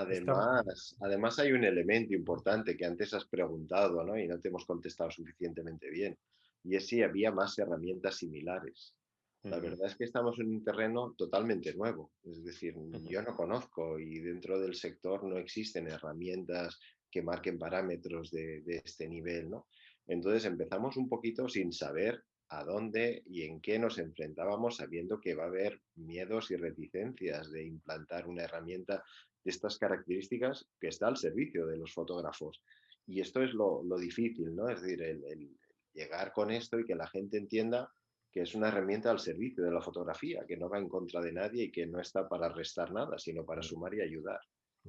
S1: Está-
S3: Además hay un elemento importante que antes has preguntado, ¿no? Y no te hemos contestado suficientemente bien, y es si había más herramientas similares. La verdad es que estamos en un terreno totalmente nuevo, es decir, yo no conozco y dentro del sector no existen herramientas que marquen parámetros de este nivel, ¿no? Entonces empezamos un poquito sin saber a dónde y en qué nos enfrentábamos, sabiendo que va a haber miedos y reticencias de implantar una herramienta de estas características que está al servicio de los fotógrafos. Y esto es lo difícil, ¿no? Es decir, el llegar con esto y que la gente entienda que es una herramienta al servicio de la fotografía, que no va en contra de nadie y que no está para restar nada, sino para sumar y ayudar.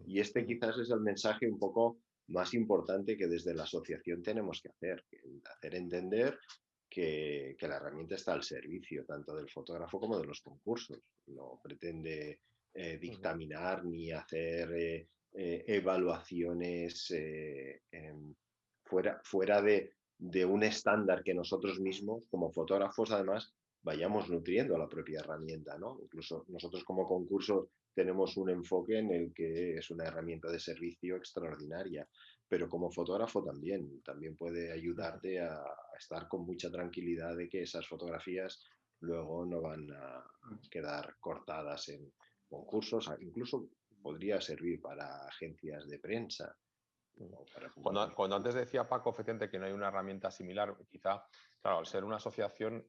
S3: Y este quizás es el mensaje un poco más importante que desde la asociación tenemos que hacer entender que la herramienta está al servicio tanto del fotógrafo como de los concursos. No pretende dictaminar ni hacer evaluaciones fuera de un estándar que nosotros mismos, como fotógrafos, además, vayamos nutriendo a la propia herramienta, ¿no? Incluso nosotros como concurso tenemos un enfoque en el que es una herramienta de servicio extraordinaria, pero como fotógrafo también puede ayudarte a estar con mucha tranquilidad de que esas fotografías luego no van a quedar cortadas en concursos, incluso podría servir para agencias de prensa.
S4: Cuando antes decía Paco, efectivamente, que no hay una herramienta similar, quizá, claro, al ser una asociación,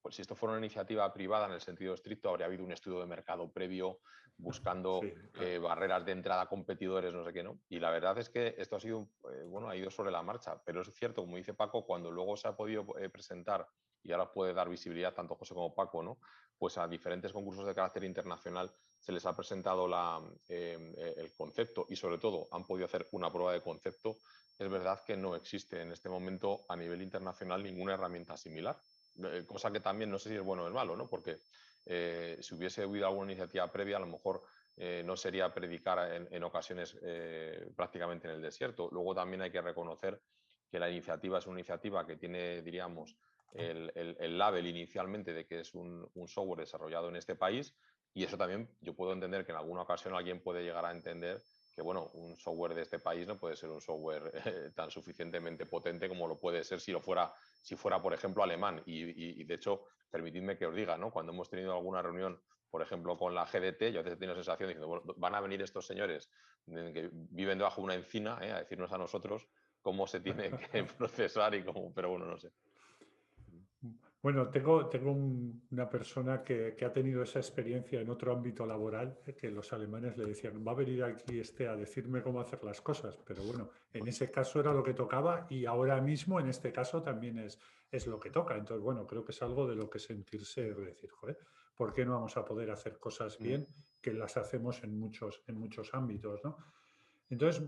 S4: pues si esto fuera una iniciativa privada en el sentido estricto, habría habido un estudio de mercado previo buscando
S1: Sí, claro.
S4: barreras de entrada a competidores, no sé qué, ¿no? Y la verdad es que esto ha sido, bueno, ha ido sobre la marcha, pero es cierto, como dice Paco, cuando luego se ha podido presentar, y ahora puede dar visibilidad tanto José como Paco, ¿no? Pues a diferentes concursos de carácter internacional se les ha presentado el concepto y sobre todo han podido hacer una prueba de concepto, es verdad que no existe en este momento a nivel internacional ninguna herramienta similar, cosa que también no sé si es bueno o es malo, ¿no? Porque si hubiese habido alguna iniciativa previa, a lo mejor no sería predicar en ocasiones prácticamente en el desierto. Luego también hay que reconocer que la iniciativa es una iniciativa que tiene, diríamos, el label inicialmente de que es un software desarrollado en este país, y eso también yo puedo entender que en alguna ocasión alguien puede llegar a entender que, bueno, un software de este país no puede ser un software tan suficientemente potente como lo puede ser si fuera, por ejemplo, alemán. Y de hecho, permitidme que os diga, ¿no? Cuando hemos tenido alguna reunión, por ejemplo, con la GDT, yo a veces he tenido la sensación diciendo, bueno, van a venir estos señores que viven debajo de una encina a decirnos a nosotros cómo se tiene que procesar y cómo, pero bueno, no sé.
S1: Bueno, tengo una persona que ha tenido esa experiencia en otro ámbito laboral, que los alemanes le decían, va a venir aquí a decirme cómo hacer las cosas, pero bueno, en ese caso era lo que tocaba y ahora mismo en este caso también es lo que toca. Entonces, bueno, creo que es algo de lo que sentirse, decir, joder, ¿por qué no vamos a poder hacer cosas bien que las hacemos en muchos ámbitos, ¿no? Entonces,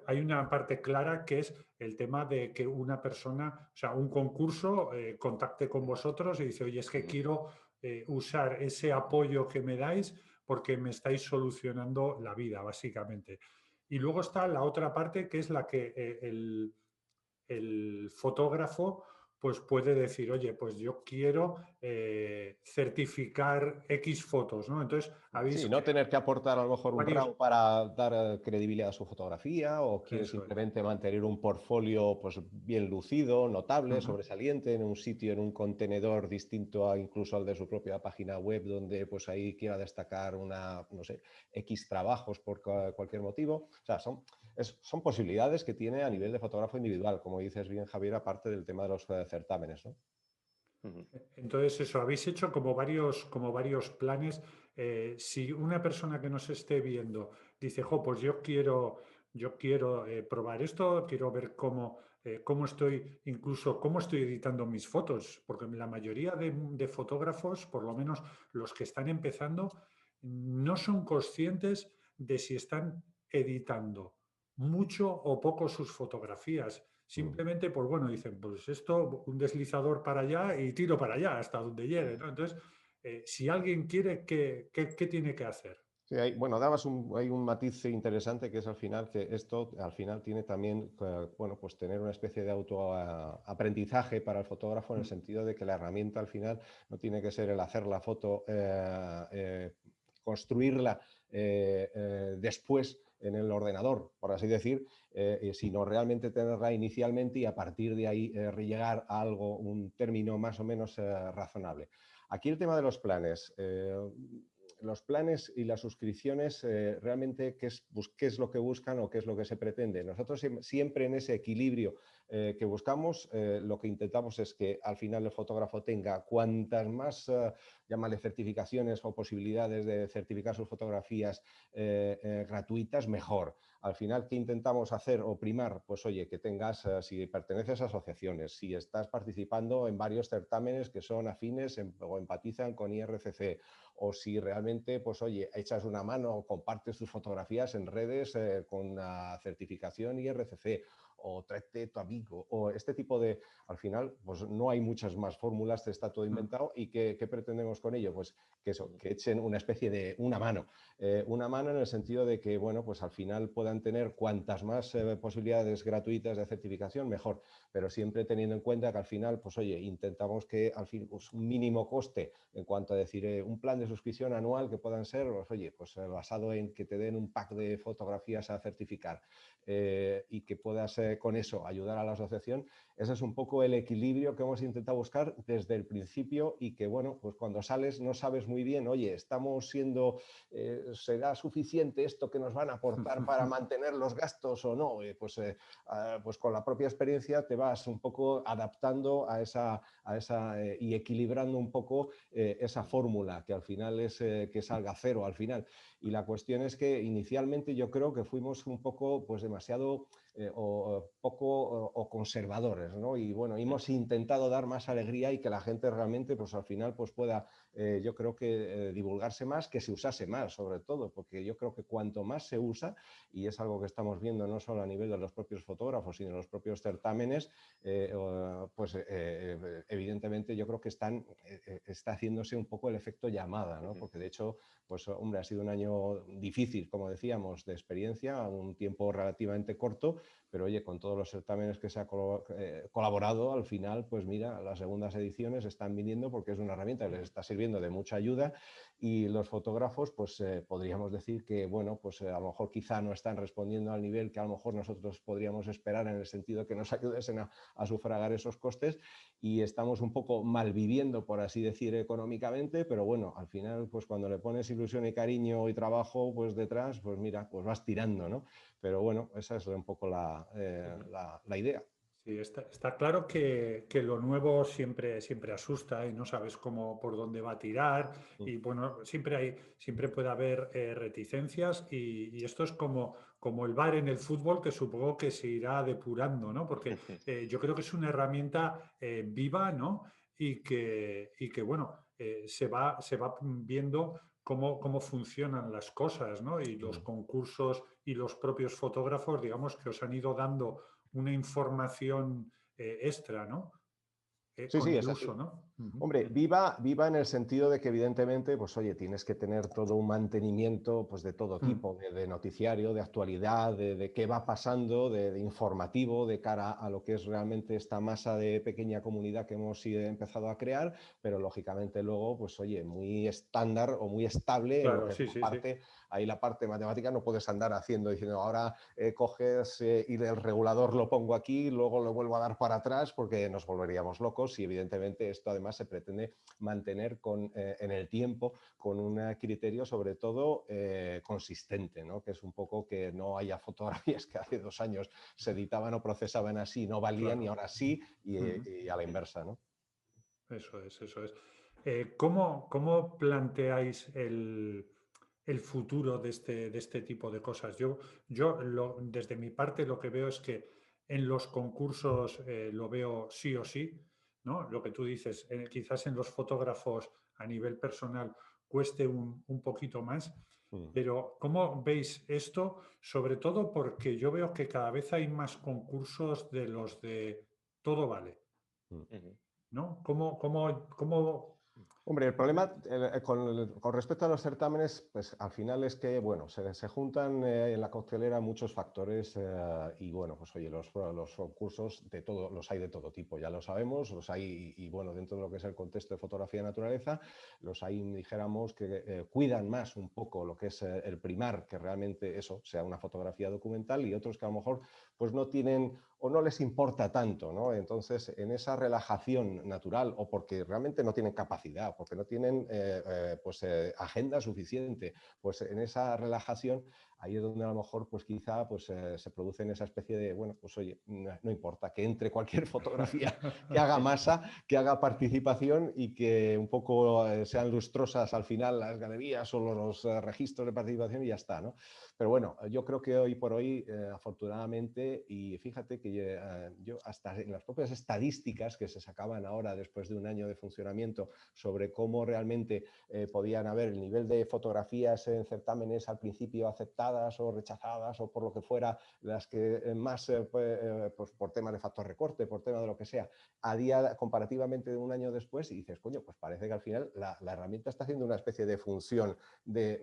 S1: hay una parte clara que es el tema de que una persona, o sea, un concurso contacte con vosotros y dice, oye, es que quiero usar ese apoyo que me dais porque me estáis solucionando la vida, básicamente. Y luego está la otra parte que es la que el fotógrafo pues puede decir, oye, pues yo quiero certificar X fotos, ¿no? Entonces, habéis
S2: Sí, no tener que aportar a lo mejor un
S1: varios...
S2: RAW para dar credibilidad a su fotografía, o quiere
S1: Eso es.
S2: simplemente mantener un portfolio pues, bien lucido, notable,
S1: Ujú.
S2: sobresaliente, en un sitio, en un contenedor distinto incluso al de su propia página web, donde pues ahí quiera destacar no sé, X trabajos por cualquier motivo. O sea, son posibilidades que tiene a nivel de fotógrafo individual, como dices bien, Javier, aparte del tema de los certámenes, ¿no?
S1: Entonces, eso, habéis hecho como varios planes. Si una persona que nos esté viendo dice, jo, pues yo quiero probar esto, quiero ver cómo cómo estoy editando mis fotos, porque la mayoría de fotógrafos, por lo menos los que están empezando, no son conscientes de si están editando mucho o poco sus fotografías. Simplemente, pues bueno, dicen, pues esto, un deslizador para allá y tiro para allá hasta donde llegue, ¿no? Entonces, si alguien quiere, ¿qué tiene que hacer?
S2: Sí, bueno, hay un matiz interesante que es al final que esto al final tiene también, bueno, pues tener una especie de autoaprendizaje para el fotógrafo en el sentido de que la herramienta al final no tiene que ser el hacer la foto, construirla después en el ordenador, por así decir, sino realmente tenerla inicialmente y a partir de ahí llegar a algo, un término más o menos razonable. Aquí el tema de los planes y las suscripciones, realmente qué es lo que buscan o qué es lo que se pretende. Nosotros siempre en ese equilibrio que buscamos, lo que intentamos es que al final el fotógrafo tenga cuantas más, llámale certificaciones o posibilidades de certificar sus fotografías gratuitas, mejor. Al final, ¿qué intentamos hacer o primar? Pues oye, que tengas, si perteneces a asociaciones, si estás participando en varios certámenes que son afines o empatizan con IRCC, o si realmente, pues oye, echas una mano o compartes tus fotografías en redes con una certificación IRCC, o tráete tu amigo, o este tipo de, al final, pues no hay muchas más fórmulas, está todo inventado. ¿Y qué pretendemos con ello? Pues que eso, que echen una especie de una mano en el sentido de que, bueno, pues al final puedan tener cuantas más posibilidades gratuitas de certificación, mejor, pero siempre teniendo en cuenta que al final, pues oye, intentamos que al fin, pues un mínimo coste en cuanto a decir un plan de suscripción anual que puedan ser, pues oye, pues basado en que te den un pack de fotografías a certificar y que puedas con eso ayudar a la asociación. Ese es un poco el equilibrio que hemos intentado buscar desde el principio y que, bueno, pues cuando sales no sabes muy bien, oye, estamos siendo, ¿será suficiente esto que nos van a aportar para mantener los gastos o no? Pues con la propia experiencia te vas un poco adaptando a esa y equilibrando un poco esa fórmula que al final es que salga cero al final. Y la cuestión es que inicialmente yo creo que fuimos un poco pues demasiado o poco o conservadores, ¿no? Y bueno, hemos intentado dar más alegría y que la gente realmente pues al final pues pueda, yo creo que divulgarse más, que se usase más sobre todo, porque yo creo que cuanto más se usa, y es algo que estamos viendo no solo a nivel de los propios fotógrafos, sino de los propios certámenes, evidentemente yo creo que está haciéndose un poco el efecto llamada, ¿no? Porque de hecho, pues hombre, ha sido un año difícil, como decíamos, de experiencia, un tiempo relativamente corto, pero oye, con todos los certámenes que se ha colaborado, al final, pues mira, las segundas ediciones están viniendo porque es una herramienta que les está sirviendo de mucha ayuda y los fotógrafos, pues podríamos decir que, bueno, pues a lo mejor quizá no están respondiendo al nivel que a lo mejor nosotros podríamos esperar en el sentido que nos ayudasen a sufragar esos costes y estamos un poco malviviendo, por así decir, económicamente, pero bueno, al final, pues cuando le pones ilusión y cariño y trabajo, pues detrás, pues mira, pues vas tirando, ¿no? Pero bueno, esa es un poco la idea.
S1: Sí, está claro que lo nuevo siempre asusta y no sabes por dónde va a tirar. Y bueno, siempre puede haber reticencias y esto es como el VAR en el fútbol, que supongo que se irá depurando, ¿no? Porque yo creo que es una herramienta viva, ¿no? Y que bueno, se va viendo cómo funcionan las cosas, ¿no? Y los concursos y los propios fotógrafos, digamos, que os han ido dando una información extra, ¿no?
S2: Sí,
S1: Con
S2: sí,
S1: el
S2: es
S1: uso,
S2: así.
S1: ¿no? Ujú.
S2: Hombre, viva en el sentido de que evidentemente, pues oye, tienes que tener todo un mantenimiento pues, de todo
S1: Mm.
S2: tipo, de noticiario, de actualidad, de qué va pasando, de informativo, de cara a lo que es realmente esta masa de pequeña comunidad que hemos empezado a crear, pero lógicamente luego, pues oye, muy estándar o muy estable en lo
S1: Claro,
S2: que es
S1: sí,
S2: la
S1: sí, sí.
S2: parte, ahí la parte matemática no puedes andar diciendo ahora coges y el regulador lo pongo aquí, luego lo vuelvo a dar para atrás porque nos volveríamos locos y evidentemente esto además se pretende mantener en el tiempo con un criterio sobre todo consistente, ¿no? Que es un poco que no haya fotografías que hace 2 años se editaban o procesaban así, no valían y
S1: Claro.
S2: ahora sí
S1: Ujú.
S2: y a la inversa, ¿no?
S1: Eso es, eso es. ¿Cómo planteáis el futuro de este tipo de cosas? Yo desde mi parte lo que veo es que en los concursos lo veo sí o sí, ¿no? Lo que tú dices, quizás en los fotógrafos a nivel personal cueste un poquito más,
S2: Mm,
S1: pero ¿cómo veis esto? Sobre todo porque yo veo que cada vez hay más concursos de los de todo vale,
S2: mm.
S4: Ujú.
S1: ¿no? ¿Cómo?
S2: Hombre, el problema con respecto a los certámenes, pues al final es que, bueno, se juntan en la coctelera muchos factores y, bueno, pues oye, los concursos de todo, los hay de todo tipo, ya lo sabemos, los hay, y, bueno, dentro de lo que es el contexto de fotografía de naturaleza, los hay, dijéramos, que cuidan más un poco lo que es el primar, que realmente eso sea una fotografía documental, y otros que a lo mejor pues no tienen o no les importa tanto, ¿no? Entonces, en esa relajación natural, o porque realmente no tienen capacidad, porque no tienen agenda suficiente, pues en esa relajación, ahí es donde a lo mejor pues quizá pues, se produce esa especie de, bueno, pues oye, no importa, que entre cualquier fotografía que haga masa, que haga participación y que un poco sean lustrosas al final las galerías o los registros de participación y ya está, ¿no? Pero bueno, yo creo que hoy por hoy, afortunadamente, y fíjate que yo hasta en las propias estadísticas que se sacaban ahora después de un año de funcionamiento sobre cómo realmente podían haber el nivel de fotografías en certámenes al principio aceptadas o rechazadas o por lo que fuera, las que más, pues por tema de factor recorte, por tema de lo que sea, a día comparativamente de un año después, y dices, coño, pues parece que al final la herramienta está haciendo una especie de función de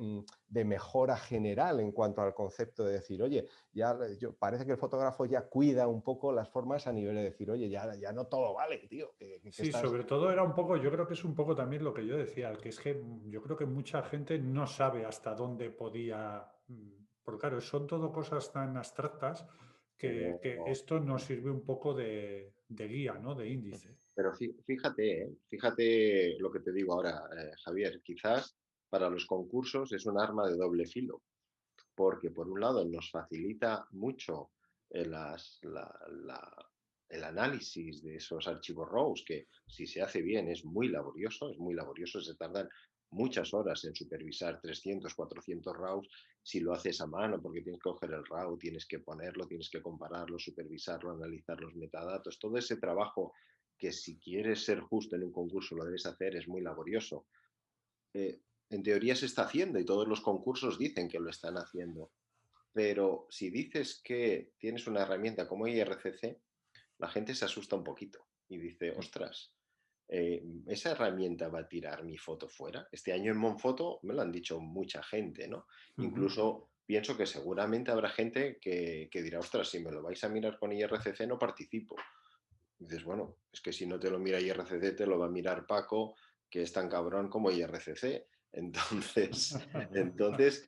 S2: mejora general en cuanto al concepto de decir, oye, ya parece que el fotógrafo ya cuida un poco las formas a nivel de decir, oye, ya no todo vale, tío, que
S1: Sí,
S2: estás...
S1: sobre todo era un poco, yo creo que es un poco también lo que yo decía, que es que yo creo que mucha gente no sabe hasta dónde podía, porque claro, son todo cosas tan abstractas que
S3: Pero,
S1: esto nos sirve un poco de guía, ¿no? De índice.
S3: pero fíjate, fíjate lo que te digo ahora, Javier, quizás para los concursos es un arma de doble filo, porque por un lado nos facilita mucho el análisis de esos archivos RAWs, que si se hace bien es muy laborioso, se tardan muchas horas en supervisar 300, 400 RAWs si lo haces a mano, porque tienes que coger el RAW, tienes que ponerlo, tienes que compararlo, supervisarlo, analizar los metadatos, todo ese trabajo que si quieres ser justo en un concurso lo debes hacer, es muy laborioso. Eh, en teoría se está haciendo y todos los concursos dicen que lo están haciendo, pero si dices que tienes una herramienta como IRCC, la gente se asusta un poquito y dice, ostras, ¿esa herramienta va a tirar mi foto fuera? Este año en Monfoto me lo han dicho mucha gente, ¿no?
S1: Ujú.
S3: Incluso pienso que seguramente habrá gente que dirá, ostras, si me lo vais a mirar con IRCC no participo. Y dices, bueno, es que si no te lo mira IRCC, te lo va a mirar Paco, que es tan cabrón como IRCC. Entonces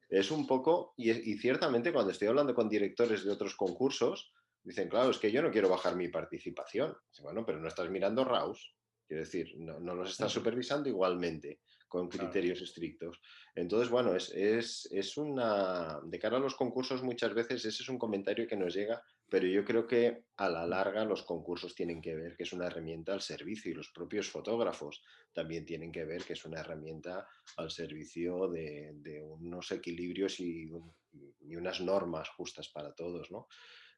S3: es un poco, y ciertamente cuando estoy hablando con directores de otros concursos, dicen, claro, es que yo no quiero bajar mi participación. Dice, bueno, pero no estás mirando RAWs, quiero decir, no los estás supervisando igualmente, con
S1: Claro.
S3: criterios estrictos. Entonces, bueno, es una, de cara a los concursos muchas veces ese es un comentario que nos llega, pero yo creo que a la larga los concursos tienen que ver que es una herramienta al servicio y los propios fotógrafos también tienen que ver que es una herramienta al servicio de unos equilibrios y unas normas justas para todos, ¿no?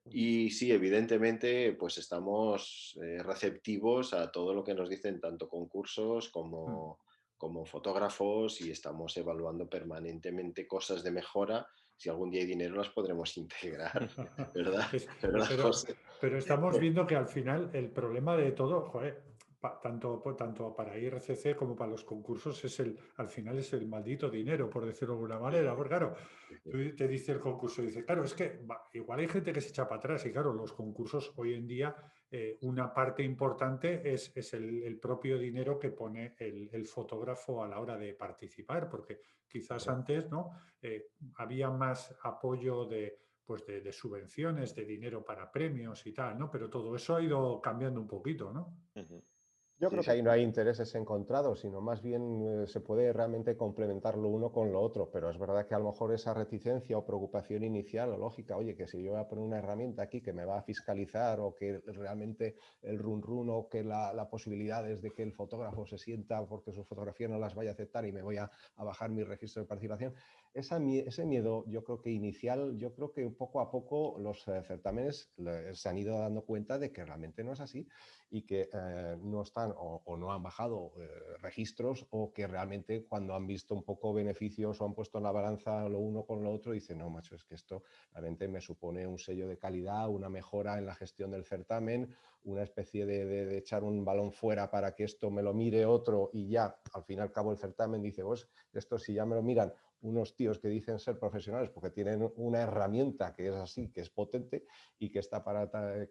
S3: Y sí, evidentemente, pues estamos receptivos a todo lo que nos dicen tanto concursos como fotógrafos y estamos evaluando permanentemente cosas de mejora. Si algún día hay dinero las podremos integrar, ¿verdad?
S1: Es-
S3: ¿Verdad,
S1: pero,
S3: José?
S1: pero estamos viendo que al final el problema de todo, joder, tanto para IRCC como para los concursos, al final es el maldito dinero, por decirlo de alguna manera. Porque claro, te dice el concurso, dice, claro, es que igual hay gente que se echa para atrás y claro, los concursos hoy en día, una parte importante es el propio dinero que pone el fotógrafo a la hora de participar, porque quizás antes, ¿no? Había más apoyo de subvenciones, de dinero para premios y tal, ¿no? Pero todo eso ha ido cambiando un poquito, ¿no?
S4: Ujú.
S2: Yo
S3: Sí,
S2: creo que
S3: sí.
S2: ahí no hay intereses encontrados, sino más bien se puede realmente complementar lo uno con lo otro, pero es verdad que a lo mejor esa reticencia o preocupación inicial o lógica, oye, que si yo voy a poner una herramienta aquí que me va a fiscalizar o que realmente el run run o que la posibilidad es de que el fotógrafo se sienta porque su fotografía no las vaya a aceptar y me voy a bajar mi registro de participación, ese miedo yo creo que inicial, yo creo que poco a poco los certámenes se han ido dando cuenta de que realmente no es así y que no están o no han bajado registros o que realmente cuando han visto un poco beneficios o han puesto en la balanza lo uno con lo otro dicen, no, macho, es que esto realmente me supone un sello de calidad, una mejora en la gestión del certamen, una especie de echar un balón fuera para que esto me lo mire otro y ya, al fin y al cabo el certamen dice, pues esto si ya me lo miran unos tíos que dicen ser profesionales porque tienen una herramienta que es así, que es potente y que está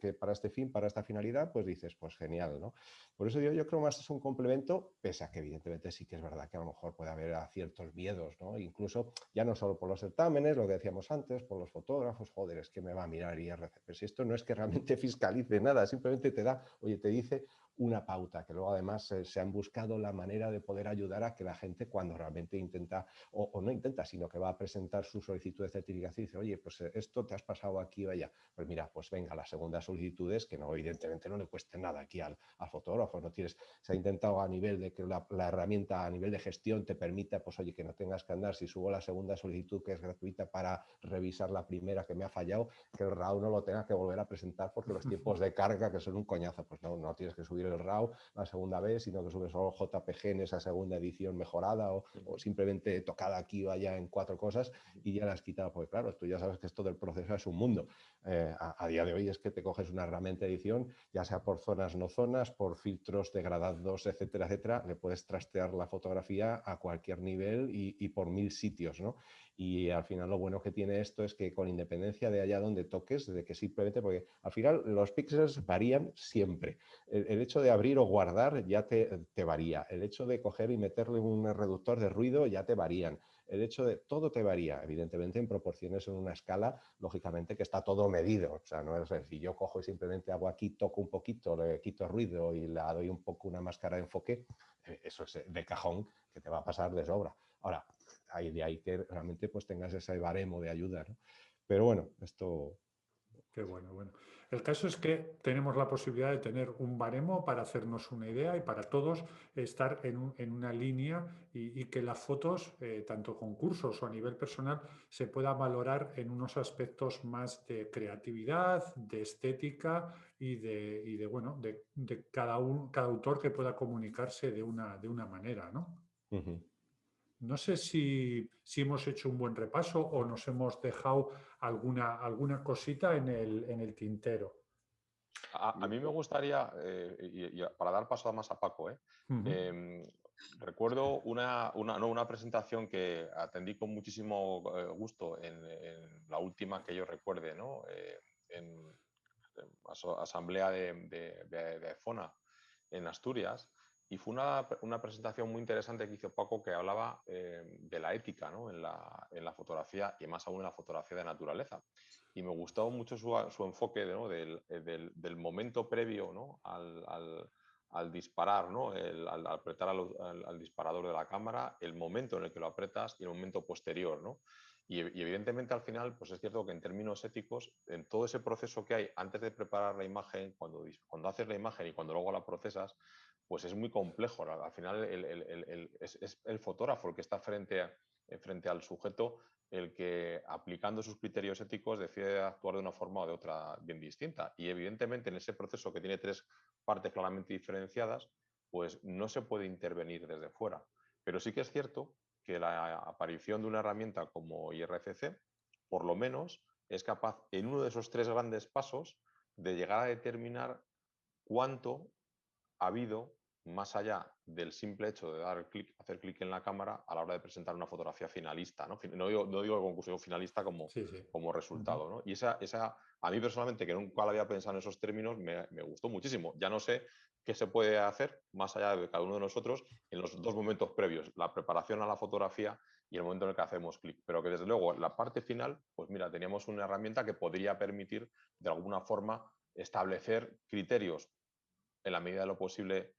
S2: que para este fin, para esta finalidad, pues dices, pues genial, ¿no? Por eso yo creo más es un complemento, pese a que evidentemente sí que es verdad que a lo mejor puede haber ciertos miedos, ¿no? Incluso ya no solo por los certámenes, lo que decíamos antes, por los fotógrafos, joder, es que me va a mirar IRC, pero si esto no es que realmente fiscalice nada, simplemente te da, oye, te dice una pauta, que luego además se han buscado la manera de poder ayudar a que la gente cuando realmente intenta, o no intenta, sino que va a presentar su solicitud de certificación y dice, oye, pues esto te has pasado aquí o allá. Pues mira, pues venga, la segunda solicitud es que no, evidentemente no le cueste nada aquí al fotógrafo, no tienes, se ha intentado a nivel de que la herramienta a nivel de gestión te permita, pues oye, que no tengas que andar, si subo la segunda solicitud que es gratuita para revisar la primera que me ha fallado, que el RAW no lo tenga que volver a presentar porque los tiempos de carga que son un coñazo, pues no tienes que subir el RAW la segunda vez, sino que subes solo JPG en esa segunda edición mejorada o simplemente tocada aquí o allá en 4 cosas y ya la has quitado, porque claro, tú ya sabes que esto del proceso es un mundo. A día de hoy es que te coges una herramienta de edición, ya sea por zonas no zonas, por filtros degradados, etcétera, etcétera, le puedes trastear la fotografía a cualquier nivel y por 1000 sitios, ¿no? Y al final lo bueno que tiene esto es que con independencia de allá donde toques, de que simplemente, porque al final los píxeles varían siempre. El hecho de abrir o guardar ya te varía. El hecho de coger y meterle un reductor de ruido ya te varían. El hecho de todo te varía, evidentemente en proporciones en una escala, lógicamente que está todo medido. O sea, no es si yo cojo y simplemente hago aquí, toco un poquito, le quito ruido y le doy un poco una máscara de enfoque, eso es de cajón que te va a pasar de sobra. Ahora, hay de ahí que realmente pues tengas ese baremo de ayuda, ¿no? Pero bueno, esto...
S1: Qué bueno, bueno. El caso es que tenemos la posibilidad de tener un baremo para hacernos una idea y para todos estar en una línea y que las fotos, tanto concursos o a nivel personal, se puedan valorar en unos aspectos más de creatividad, de estética bueno, de cada autor que pueda comunicarse de una manera, ¿no?
S2: Uh -huh.
S1: No sé si hemos hecho un buen repaso o nos hemos dejado alguna cosita en el tintero.
S4: A mí me gustaría, y para dar paso más a Paco,
S1: Ujú.
S4: recuerdo una presentación que atendí con muchísimo gusto en la última que yo recuerde, ¿no? En asamblea de FONA en Asturias, y fue una presentación muy interesante que hizo Paco que hablaba de la ética, ¿no? en la fotografía y más aún en la fotografía de naturaleza. Y me gustó mucho su enfoque, ¿no? del momento previo, ¿no? al disparar, ¿no? Al apretar al disparador de la cámara, el momento en el que lo apretas y el momento posterior, ¿no? Y evidentemente al final, pues es cierto que en términos éticos, en todo ese proceso que hay antes de preparar la imagen, cuando haces la imagen y cuando luego la procesas, pues es muy complejo. Al final es el fotógrafo el que está frente al sujeto, el que aplicando sus criterios éticos decide actuar de una forma o de otra bien distinta. Y evidentemente en ese proceso que tiene 3 partes claramente diferenciadas, pues no se puede intervenir desde fuera. Pero sí que es cierto que la aparición de una herramienta como IRCC, por lo menos, es capaz en uno de esos 3 grandes pasos de llegar a determinar cuánto ha habido más allá del simple hecho de hacer clic en la cámara a la hora de presentar una fotografía finalista. No digo el concurso, finalista como,
S1: Sí, sí.
S4: como resultado, ¿no? Y esa, a mí personalmente, que nunca lo había pensado en esos términos, me gustó muchísimo. Ya no sé qué se puede hacer más allá de cada uno de nosotros en los 2 momentos previos, la preparación a la fotografía y el momento en el que hacemos clic. Pero que desde luego la parte final, pues mira, teníamos una herramienta que podría permitir de alguna forma establecer criterios en la medida de lo posible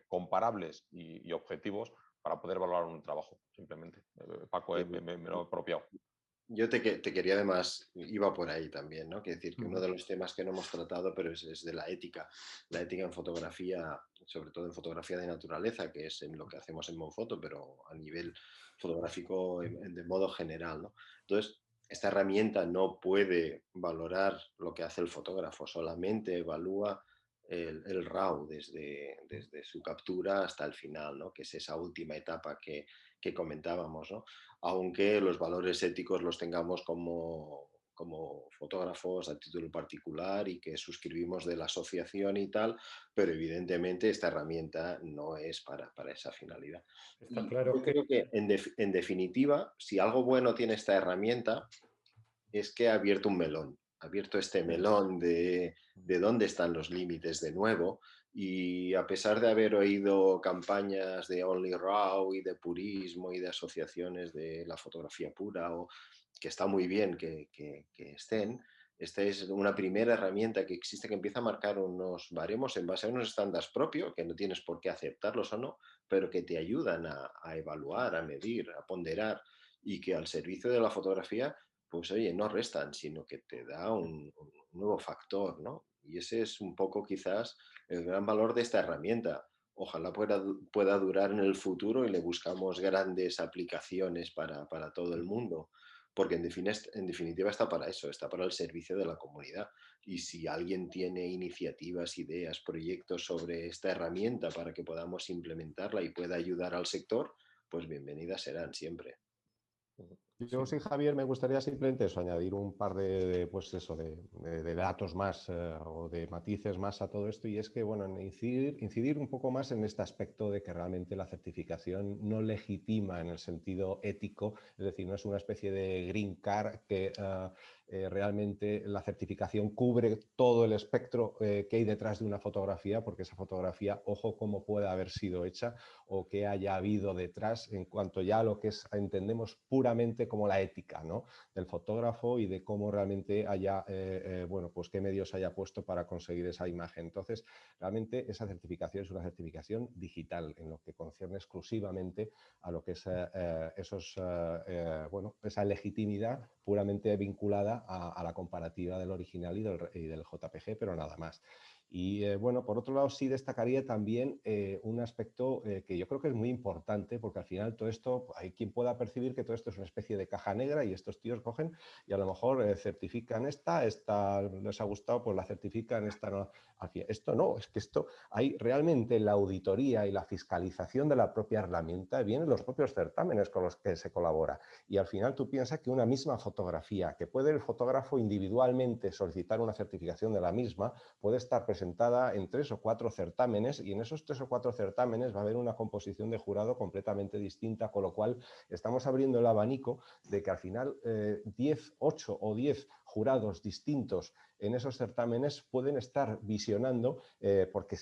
S4: comparables y objetivos para poder valorar un trabajo, simplemente. Paco, me lo he apropiado.
S3: Yo te quería además, iba por ahí también, ¿no? Quiero decir que uno de los temas que no hemos tratado, pero es de la ética en fotografía, sobre todo en fotografía de naturaleza, que es en lo que hacemos en Monfoto, pero a nivel fotográfico de modo general, ¿no? Entonces, esta herramienta no puede valorar lo que hace el fotógrafo, solamente evalúa el RAW desde su captura hasta el final, ¿no? Que es esa última etapa que comentábamos, ¿no? Aunque los valores éticos los tengamos como fotógrafos a título particular y que suscribimos de la asociación y tal, pero evidentemente esta herramienta no es para esa finalidad.
S1: Está
S3: Y
S1: claro
S3: yo
S1: que...
S3: creo que en definitiva, si algo bueno tiene esta herramienta, es que ha abierto un melón, ha abierto este melón de dónde están los límites de nuevo. Y a pesar de haber oído campañas de Only Raw y de purismo y de asociaciones de la fotografía pura, que está muy bien que estén, esta es una primera herramienta que existe que empieza a marcar unos baremos en base a unos estándares propios, que no tienes por qué aceptarlos o no, pero que te ayudan a evaluar, a medir, a ponderar y que al servicio de la fotografía pues oye, no restan, sino que te da un nuevo factor, ¿no? Y ese es un poco quizás el gran valor de esta herramienta. Ojalá pueda durar en el futuro y le buscamos grandes aplicaciones para todo el mundo, porque en definitiva está para eso, está para el servicio de la comunidad. Y si alguien tiene iniciativas, ideas, proyectos sobre esta herramienta para que podamos implementarla y pueda ayudar al sector, pues bienvenidas serán siempre.
S2: Yo sí, Javier, me gustaría simplemente eso, añadir un par pues eso, de datos más o de matices más a todo esto, y es que, bueno, incidir un poco más en este aspecto de que realmente la certificación no legitima en el sentido ético, es decir, no es una especie de green card que realmente la certificación cubre todo el espectro que hay detrás de una fotografía, porque esa fotografía, ojo cómo puede haber sido hecha o qué haya habido detrás en cuanto ya a lo que entendemos puramente como la ética, ¿no? Del fotógrafo y de cómo realmente haya, bueno, pues qué medios haya puesto para conseguir esa imagen. Entonces, realmente esa certificación es una certificación digital en lo que concierne exclusivamente a lo que es bueno, esa legitimidad puramente vinculada a la comparativa del original y del JPG, pero nada más. Y bueno, por otro lado sí destacaría también un aspecto que yo creo que es muy importante, porque al final todo esto, hay quien pueda percibir que todo esto es una especie de caja negra y estos tíos cogen y a lo mejor certifican esta les ha gustado, pues la certifican, esta no. Esto no, es que esto hay realmente la auditoría y la fiscalización de la propia herramienta, vienen los propios certámenes con los que se colabora. Y al final tú piensas que una misma fotografía, que puede el fotógrafo individualmente solicitar una certificación de la misma, puede estar presentada en 3 o 4 certámenes y en esos 3 o 4 certámenes va a haber una composición de jurado completamente distinta, con lo cual estamos abriendo el abanico de que al final 8 o 10 jurados distintos en esos certámenes pueden estar visionando, porque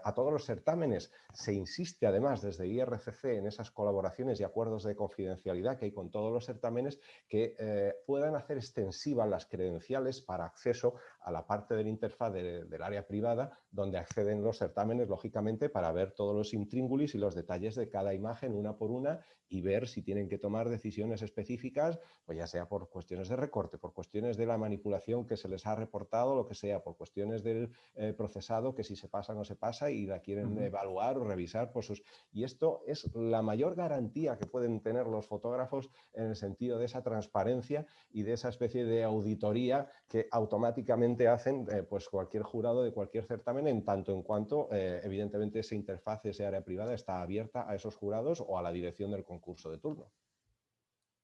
S2: a todos los certámenes se insiste además desde IRCC en esas colaboraciones y acuerdos de confidencialidad que hay con todos los certámenes, que puedan hacer extensivas las credenciales para acceso a la parte de la interfaz del área privada, donde acceden los certámenes, lógicamente, para ver todos los intríngulis y los detalles de cada imagen una por una y ver si tienen que tomar decisiones específicas, pues ya sea por cuestiones de recorte, por cuestiones de la manipulación que se les ha reportado, lo que sea, por cuestiones del procesado, que si se pasa o no se pasa y la quieren evaluar o revisar por sus... Y esto es la mayor garantía que pueden tener los fotógrafos en el sentido de esa transparencia y de esa especie de auditoría que automáticamente hacen pues cualquier jurado de cualquier certamen, en tanto en cuanto evidentemente esa interfaz, esa área privada está abierta a esos jurados o a la dirección del concurso de turno.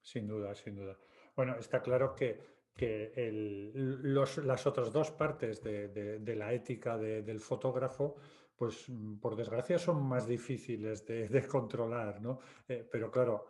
S1: Sin duda, sin duda. Bueno, está claro que las otras dos partes de la ética del fotógrafo, pues por desgracia son más difíciles de controlar, ¿no? Pero claro,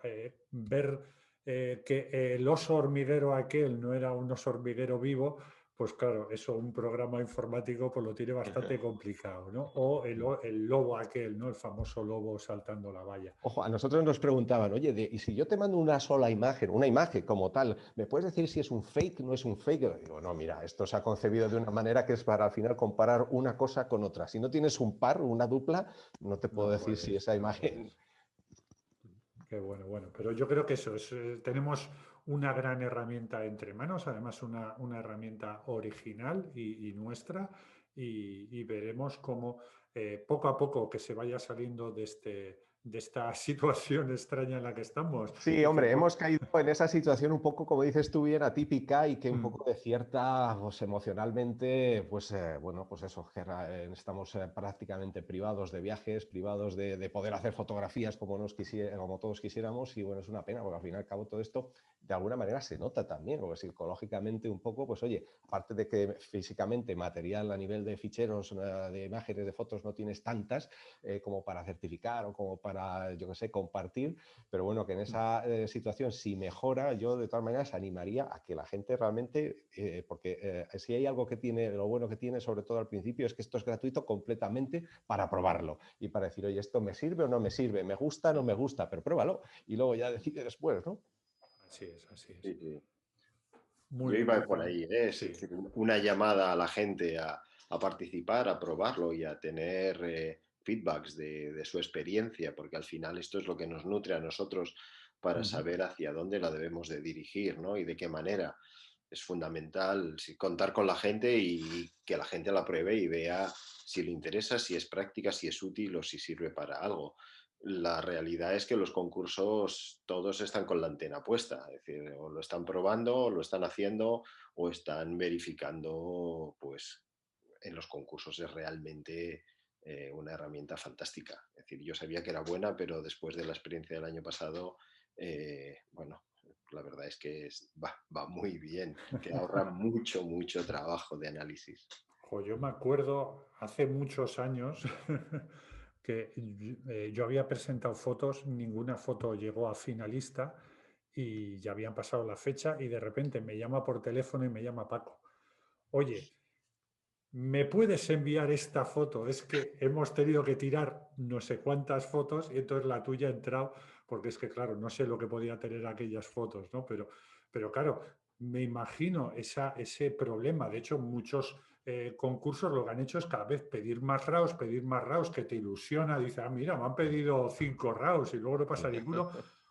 S1: ver que el oso hormiguero aquel no era un oso hormiguero vivo, pues claro, eso un programa informático pues lo tiene bastante complicado, ¿no? O el lobo aquel, ¿no? El famoso lobo saltando la valla.
S2: Ojo, a nosotros nos preguntaban, oye, ¿y si yo te mando una sola imagen, una imagen como tal, ¿me puedes decir si es un fake, no es un fake? Digo, no, mira, esto se ha concebido de una manera que es para al final comparar una cosa con otra. Si no tienes un par, una dupla, no te puedo decir si esa imagen...
S1: Qué bueno, bueno. Pero yo creo que eso es, tenemos una gran herramienta entre manos, además una herramienta original y nuestra, y veremos cómo poco a poco que se vaya saliendo de esta situación extraña en la que estamos.
S2: Sí,
S1: Y que
S2: hombre, hemos caído en esa situación un poco, como dices tú bien, atípica y que un
S1: Mm,
S2: poco de cierta, pues emocionalmente, pues bueno, pues eso, que estamos prácticamente privados de viajes, privados de poder hacer fotografías como, como todos quisiéramos y bueno, es una pena porque al fin y al cabo todo esto de alguna manera se nota también, porque psicológicamente un poco, pues oye, aparte de que físicamente material a nivel de ficheros, de imágenes, de fotos no tienes tantas como para certificar o como para, yo qué sé, compartir, pero bueno, que en esa situación, si mejora, yo de todas maneras animaría a que la gente realmente, porque si hay algo que tiene, lo bueno que tiene, sobre todo al principio, es que esto es gratuito completamente para probarlo y para decir, oye, esto me sirve o no me sirve, me gusta o no me gusta, pero pruébalo y luego ya decide después, ¿no?
S1: así es, así es.
S3: Sí, sí.
S1: Muy
S3: Yo
S1: bien,
S3: iba
S1: pues
S3: por ahí, ¿eh? Es
S1: sí.
S3: decir, una llamada a la gente a participar, a probarlo y a tener feedbacks de su experiencia, porque al final esto es lo que nos nutre a nosotros para saber hacia dónde la debemos de dirigir, ¿no? Y de qué manera. Es fundamental contar con la gente y que la gente la pruebe y vea si le interesa, si es práctica, si es útil o si sirve para algo. La realidad es que los concursos todos están con la antena puesta, es decir, o lo están probando, o lo están haciendo, o están verificando, pues en los concursos es realmente una herramienta fantástica. Es decir, yo sabía que era buena, pero después de la experiencia del año pasado, bueno, la verdad es que va muy bien, te ahorra mucho, mucho trabajo de análisis.
S1: Yo me acuerdo hace muchos años que yo había presentado fotos, ninguna foto llegó a finalista y ya habían pasado la fecha y de repente me llama por teléfono y me llama Paco. Oye, ¿me puedes enviar esta foto? Es que hemos tenido que tirar no sé cuántas fotos y entonces la tuya ha entrado, porque es que, claro, no sé lo que podía tener aquellas fotos, ¿no? Pero claro, me imagino ese problema. De hecho, muchos concursos lo que han hecho es cada vez pedir más RAWs, que te ilusiona. Dice, ah, mira, me han pedido 5 RAWs y luego no pasa ninguno.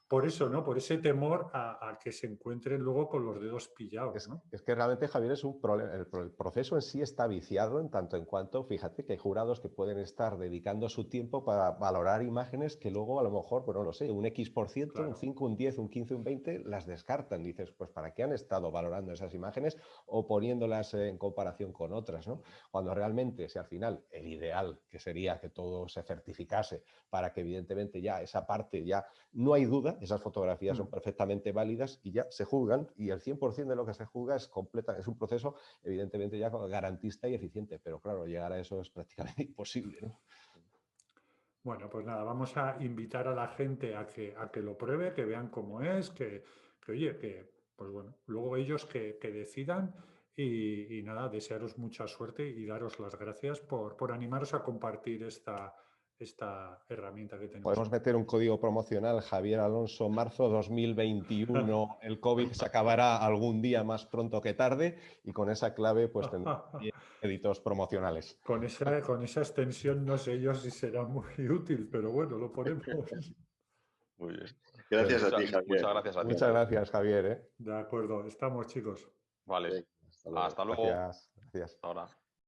S1: Por eso, ¿no? Por ese temor a que se encuentren luego con los dedos pillados, ¿no?
S2: Es que realmente, Javier, es un problema. El proceso en sí está viciado en tanto en cuanto, fíjate, que hay jurados que pueden estar dedicando su tiempo para valorar imágenes que luego a lo mejor, pues no lo sé, un X%,
S1: Claro.
S2: un 5, un 10, un 15, un 20, las descartan. Dices, pues ¿para qué han estado valorando esas imágenes o poniéndolas en comparación con otras, ¿no? Cuando realmente, si al final el ideal, que sería que todo se certificase para que evidentemente ya esa parte ya no hay duda, esas fotografías son perfectamente válidas y ya se juzgan y el 100% de lo que se juzga es es un proceso evidentemente ya garantista y eficiente, pero claro, llegar a eso es prácticamente imposible, ¿no?
S1: Bueno, pues nada, vamos a invitar a la gente a que lo pruebe, que vean cómo es, oye, pues bueno, luego ellos que decidan y nada, desearos mucha suerte y daros las gracias por animaros a compartir esta herramienta que tenemos
S2: Podemos
S1: aquí.
S2: meter un código promocional, Javier Alonso, marzo 2021, el COVID se acabará algún día más pronto que tarde y con esa clave pues tendremos créditos promocionales.
S1: Con esa extensión no sé yo si será muy útil, pero bueno, lo ponemos.
S4: Muy bien.
S3: Gracias a
S4: Muchas,
S3: ti, Javier.
S4: muchas gracias a ti.
S2: Muchas gracias, Javier.
S1: De acuerdo, estamos chicos.
S4: Vale.
S3: Venga, hasta luego.
S4: Hasta luego.
S2: Gracias.
S4: Hasta ahora.